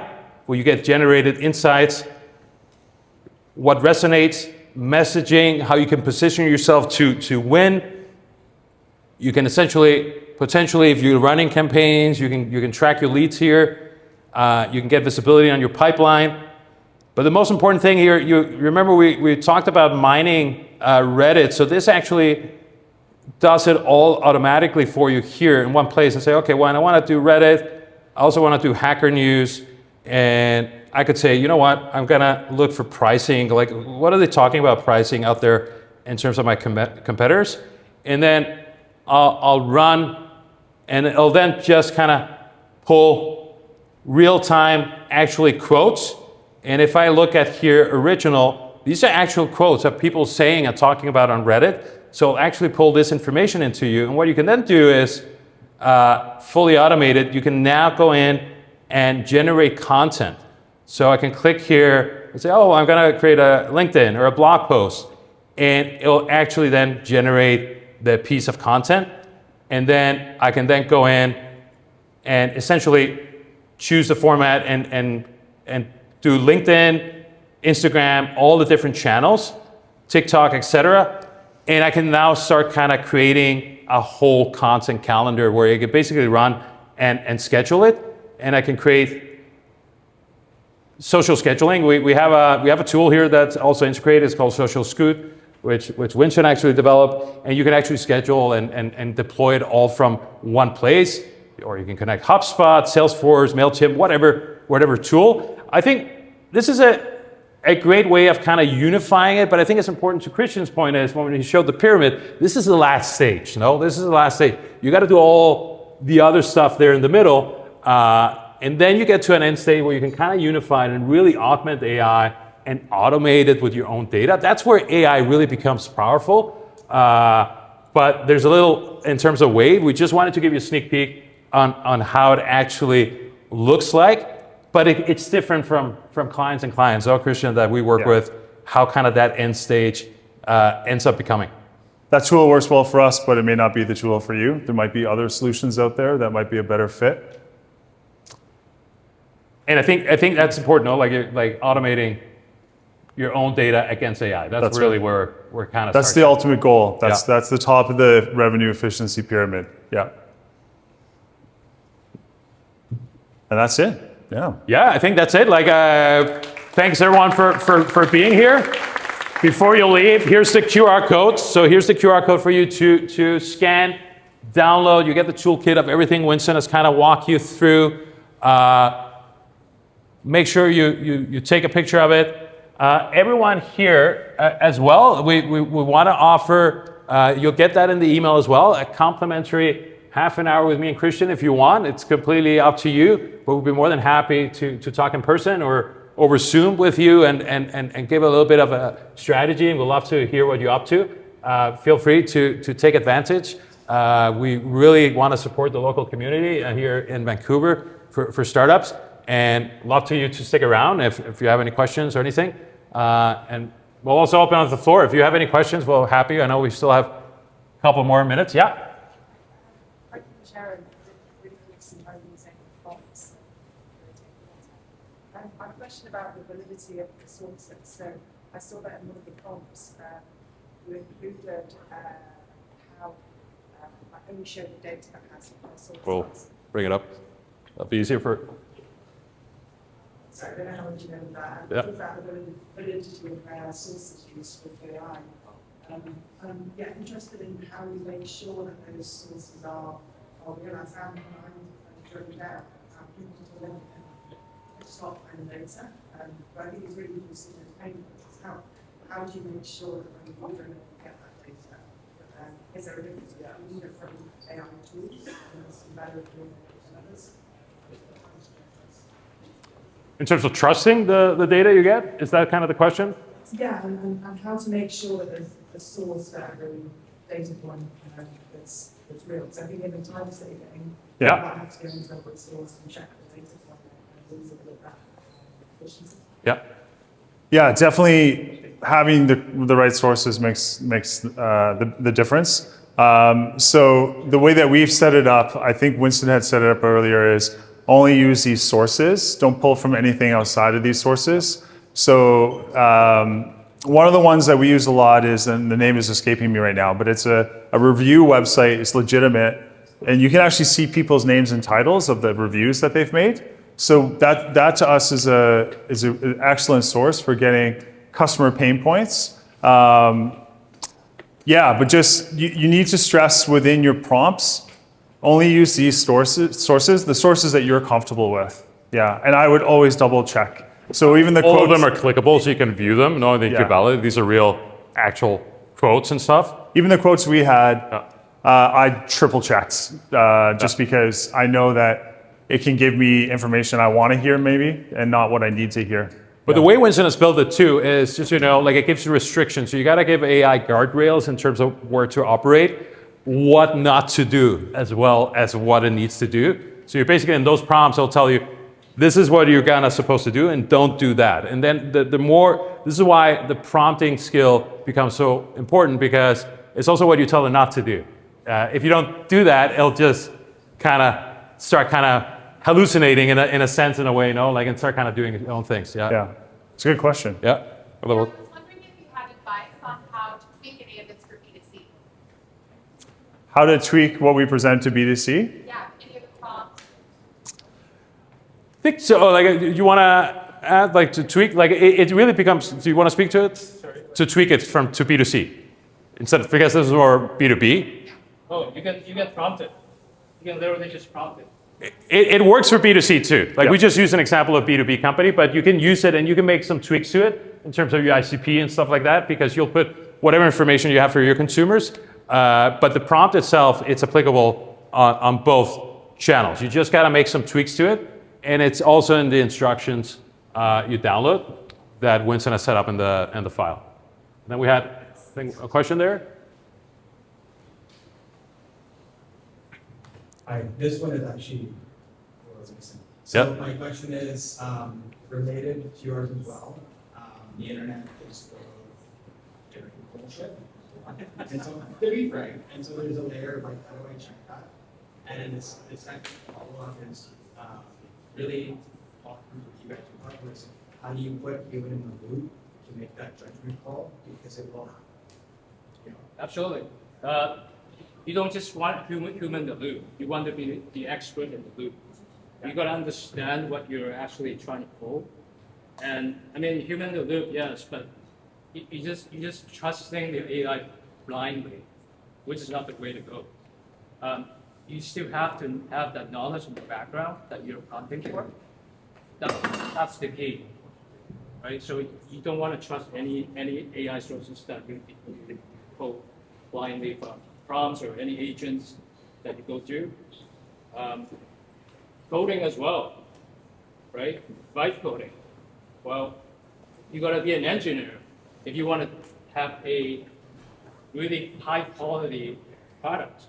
Speaker 1: where you get generated insights, what resonates, messaging, how you can position yourself to win. You can potentially, if you're running campaigns, you can track your leads here. You can get visibility on your pipeline. But the most important thing here, you remember we talked about mining Reddit. So this actually does it all automatically for you here in one place and say, okay, well, I want to do Reddit. I also want to do Hacker News. And I could say, you know what, I'm going to look for pricing. Like, what are they talking about pricing out there in terms of my competitors? And then I'll run, and it'll then just kind of pull real-time actually quotes. And if I look at here, original, these are actual quotes of people saying and talking about on Reddit. So I'll actually pull this information into you. And what you can then do is fully automated. You can now go in and generate content. So I can click here and say, oh, I'm going to create a LinkedIn or a blog post. And it'll actually then generate the piece of content. And then I can then go in and essentially choose the format and do LinkedIn, Instagram, all the different channels, TikTok, etc. And I can now start kind of creating a whole content calendar where you can basically run and schedule it. And I can create social scheduling. We have a tool here that's also integrated. It's called Social Scoot, which Winston actually developed. And you can actually schedule and deploy it all from one place. Or you can connect HubSpot, Salesforce, MailChimp, whatever tool. I think this is a great way of kind of unifying it, but I think it's important to Christian's point is when he showed the pyramid, this is the last stage, This is the last stage. You got to do all the other stuff there in the middle, and then you get to an end state where you can kind of unify it and really augment AI and automate it with your own data. That's where AI really becomes powerful, but there's a little, in terms of wave, we just wanted to give you a sneak peek on how it actually looks like. But it's different from clients and clients, Christian, that we work with, how kind of that end stage ends up becoming.
Speaker 2: That tool works well for us, but it may not be the tool for you. There might be other solutions out there that might be a better fit.
Speaker 1: And I think that's important, like automating your own data against AI. That's really right. where we're kind of.
Speaker 2: That's the ultimate goal. That's the top of the revenue efficiency pyramid. Yeah. And that's it. Yeah,
Speaker 1: I think that's it. Thanks everyone for being here. Before you leave, here's the QR code. So here's the QR code for you to scan, download. You get the toolkit of everything Winston has kind of walked you through. Make sure you take a picture of it. Everyone here as well, we want to offer, you'll get that in the email as well, a complimentary half an hour with me and Christian if you want. It's completely up to you, but we'll be more than happy to talk in person or over Zoom with you and give a little bit of a strategy, and we'd love to hear what you're up to. Feel free to take advantage. We really want to support the local community here in Vancouver for startups, and love to stick around if you have any questions or anything. And we'll also open up the floor. If you have any questions, we'll happy. I know we still have a couple more minutes. Yeah.
Speaker 7: Sharon did some using bots. My question about the validity of the sources. So I saw that in one of the prompts you included how I only showed the data that has sources.
Speaker 1: We'll bring it up. That'll be easier for.
Speaker 7: So I don't know how much you know that.
Speaker 1: Yeah.
Speaker 7: About the validity of sources used with AI. I'm interested in how you make sure that those sources are realized and driven down, people to link and stop and data. But I think it's really useful in payments. How do you make sure that when you're ordering it, you get that data? Is there a difference between it from AI tools and some better than others?
Speaker 1: In terms of trusting the data you get, is that kind of the question?
Speaker 7: Yeah, and how to make sure that there's a source that really data point that's real. Because I think in the time saving, you might have to go into a source and check the data from it and use a bit of that efficiency.
Speaker 2: Yeah, definitely having the right sources makes the difference. So the way that we've set it up, I think Winston had set it up earlier, is only use these sources. Don't pull from anything outside of these sources. So one of the ones that we use a lot is, and the name is escaping me right now, but it's a review website. It's legitimate. And you can actually see people's names and titles of the reviews that they've made. So that to us is an excellent source for getting customer pain points. Yeah, but just you need to stress within your prompts, only use these sources, the sources that you're comfortable with. Yeah, and I would always double check. So even the
Speaker 1: All
Speaker 2: quotes,
Speaker 1: of them are clickable, so you can view them. No, they can validate. These are real, actual quotes and stuff.
Speaker 2: even the quotes we had, I triple checked just because I know that it can give me information I want to hear maybe and not what I need to hear.
Speaker 1: But the way Winston has built it too is just, like it gives you restrictions. So you got to give AI guardrails in terms of where to operate, what not to do, as well as what it needs to do. So you're basically in those prompts, it'll tell you, this is what you're kind of supposed to do and don't do that. And then the more, this is why the prompting skill becomes so important, because it's also what you tell it not to do. If you don't do that, it'll just kind of start kind of hallucinating in a sense, in a way, and start kind of doing its own things.
Speaker 2: Yeah, it's a good question.
Speaker 1: Yeah.
Speaker 8: I was wondering if you have advice on how to tweak any of this for B2C.
Speaker 2: How to tweak what we present to B2C?
Speaker 8: Yeah, any of the prompts.
Speaker 1: I think so. You want to add, to tweak, it really becomes, do you want to speak to it?
Speaker 3: Sorry.
Speaker 1: To tweak it to B2C, instead of, because this is more B2B.
Speaker 3: Oh, you can prompt it. You can literally just prompt it.
Speaker 1: It works for B2C too.
Speaker 2: Yeah.
Speaker 1: We just use an example of B2B company, but you can use it and you can make some tweaks to it in terms of your ICP and stuff like that, because you'll put whatever information you have for your consumers. But the prompt itself, it's applicable on both channels. You just got to make some tweaks to it. And it's also in the instructions you download that Winston has set up in the file. And then we had, I think, a question there.
Speaker 9: Hi, this one is actually for Winston. So
Speaker 1: Yep.
Speaker 9: my question is related to yours as well. The internet is full of different bullshit. And so, to be frank, and so there's a layer of how do I check that? And it's actually follow-up is really talk through what you guys are talking about. How do you put human in the loop to make that judgment call? Because it will happen.
Speaker 3: Absolutely. You don't just want human in the loop. You want to be the expert in the loop. You got to understand what you're actually trying to pull. And I mean, human in the loop, yes, but you just trusting the AI blindly, which is not the way to go. You still have to have that knowledge in the background that you're prompting for. That's the key, right? So you don't want to trust any AI sources that you pull blindly from prompts or any agents that you go through. Coding as well, right? Vibe coding. Well, you got to be an engineer if you want to have a really high quality product.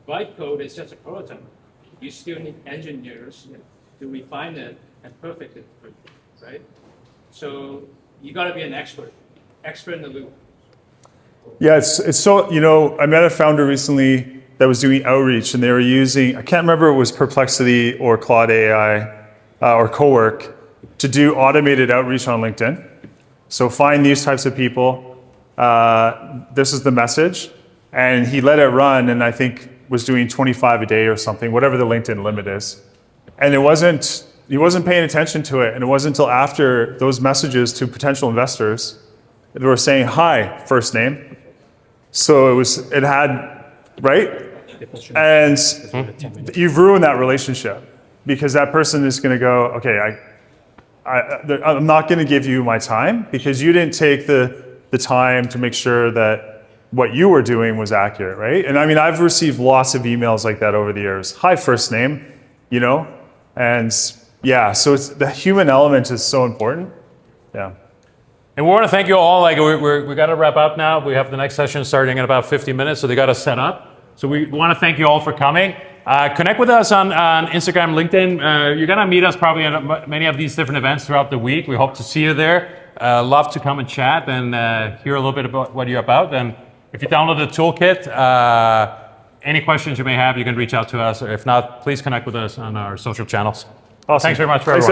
Speaker 3: Vibe code is just a prototype. You still need engineers to refine it and perfect it for you, right? So you got to be an expert in the loop.
Speaker 2: Yeah, it's so, I met a founder recently that was doing outreach and they were using, I can't remember if it was Perplexity or Claude AI or Cowork to do automated outreach on LinkedIn. So find these types of people. This is the message. And he let it run and I think was doing 25 a day or something, whatever the LinkedIn limit is. And he wasn't paying attention to it. And it wasn't until after those messages to potential investors, they were saying, hi, first name. So it had, right? And you've ruined that relationship because that person is going to go, okay, I'm not going to give you my time because you didn't take the time to make sure that what you were doing was accurate, right? And I mean, I've received lots of emails like that over the years. Hi, first name, and yeah, so the human element is so important. Yeah.
Speaker 1: And we want to thank you all. We got to wrap up now. We have the next session starting in about 50 minutes, so they got to set up. So we want to thank you all for coming. Connect with us on Instagram, LinkedIn. You're going to meet us probably at many of these different events throughout the week. We hope to see you there. Love to come and chat and hear a little bit about what you're about. And if you download the toolkit, any questions you may have, you can reach out to us. Or if not, please connect with us on our social channels.
Speaker 2: Awesome.
Speaker 1: Thanks very much for
Speaker 2: Thanks,
Speaker 1: everyone.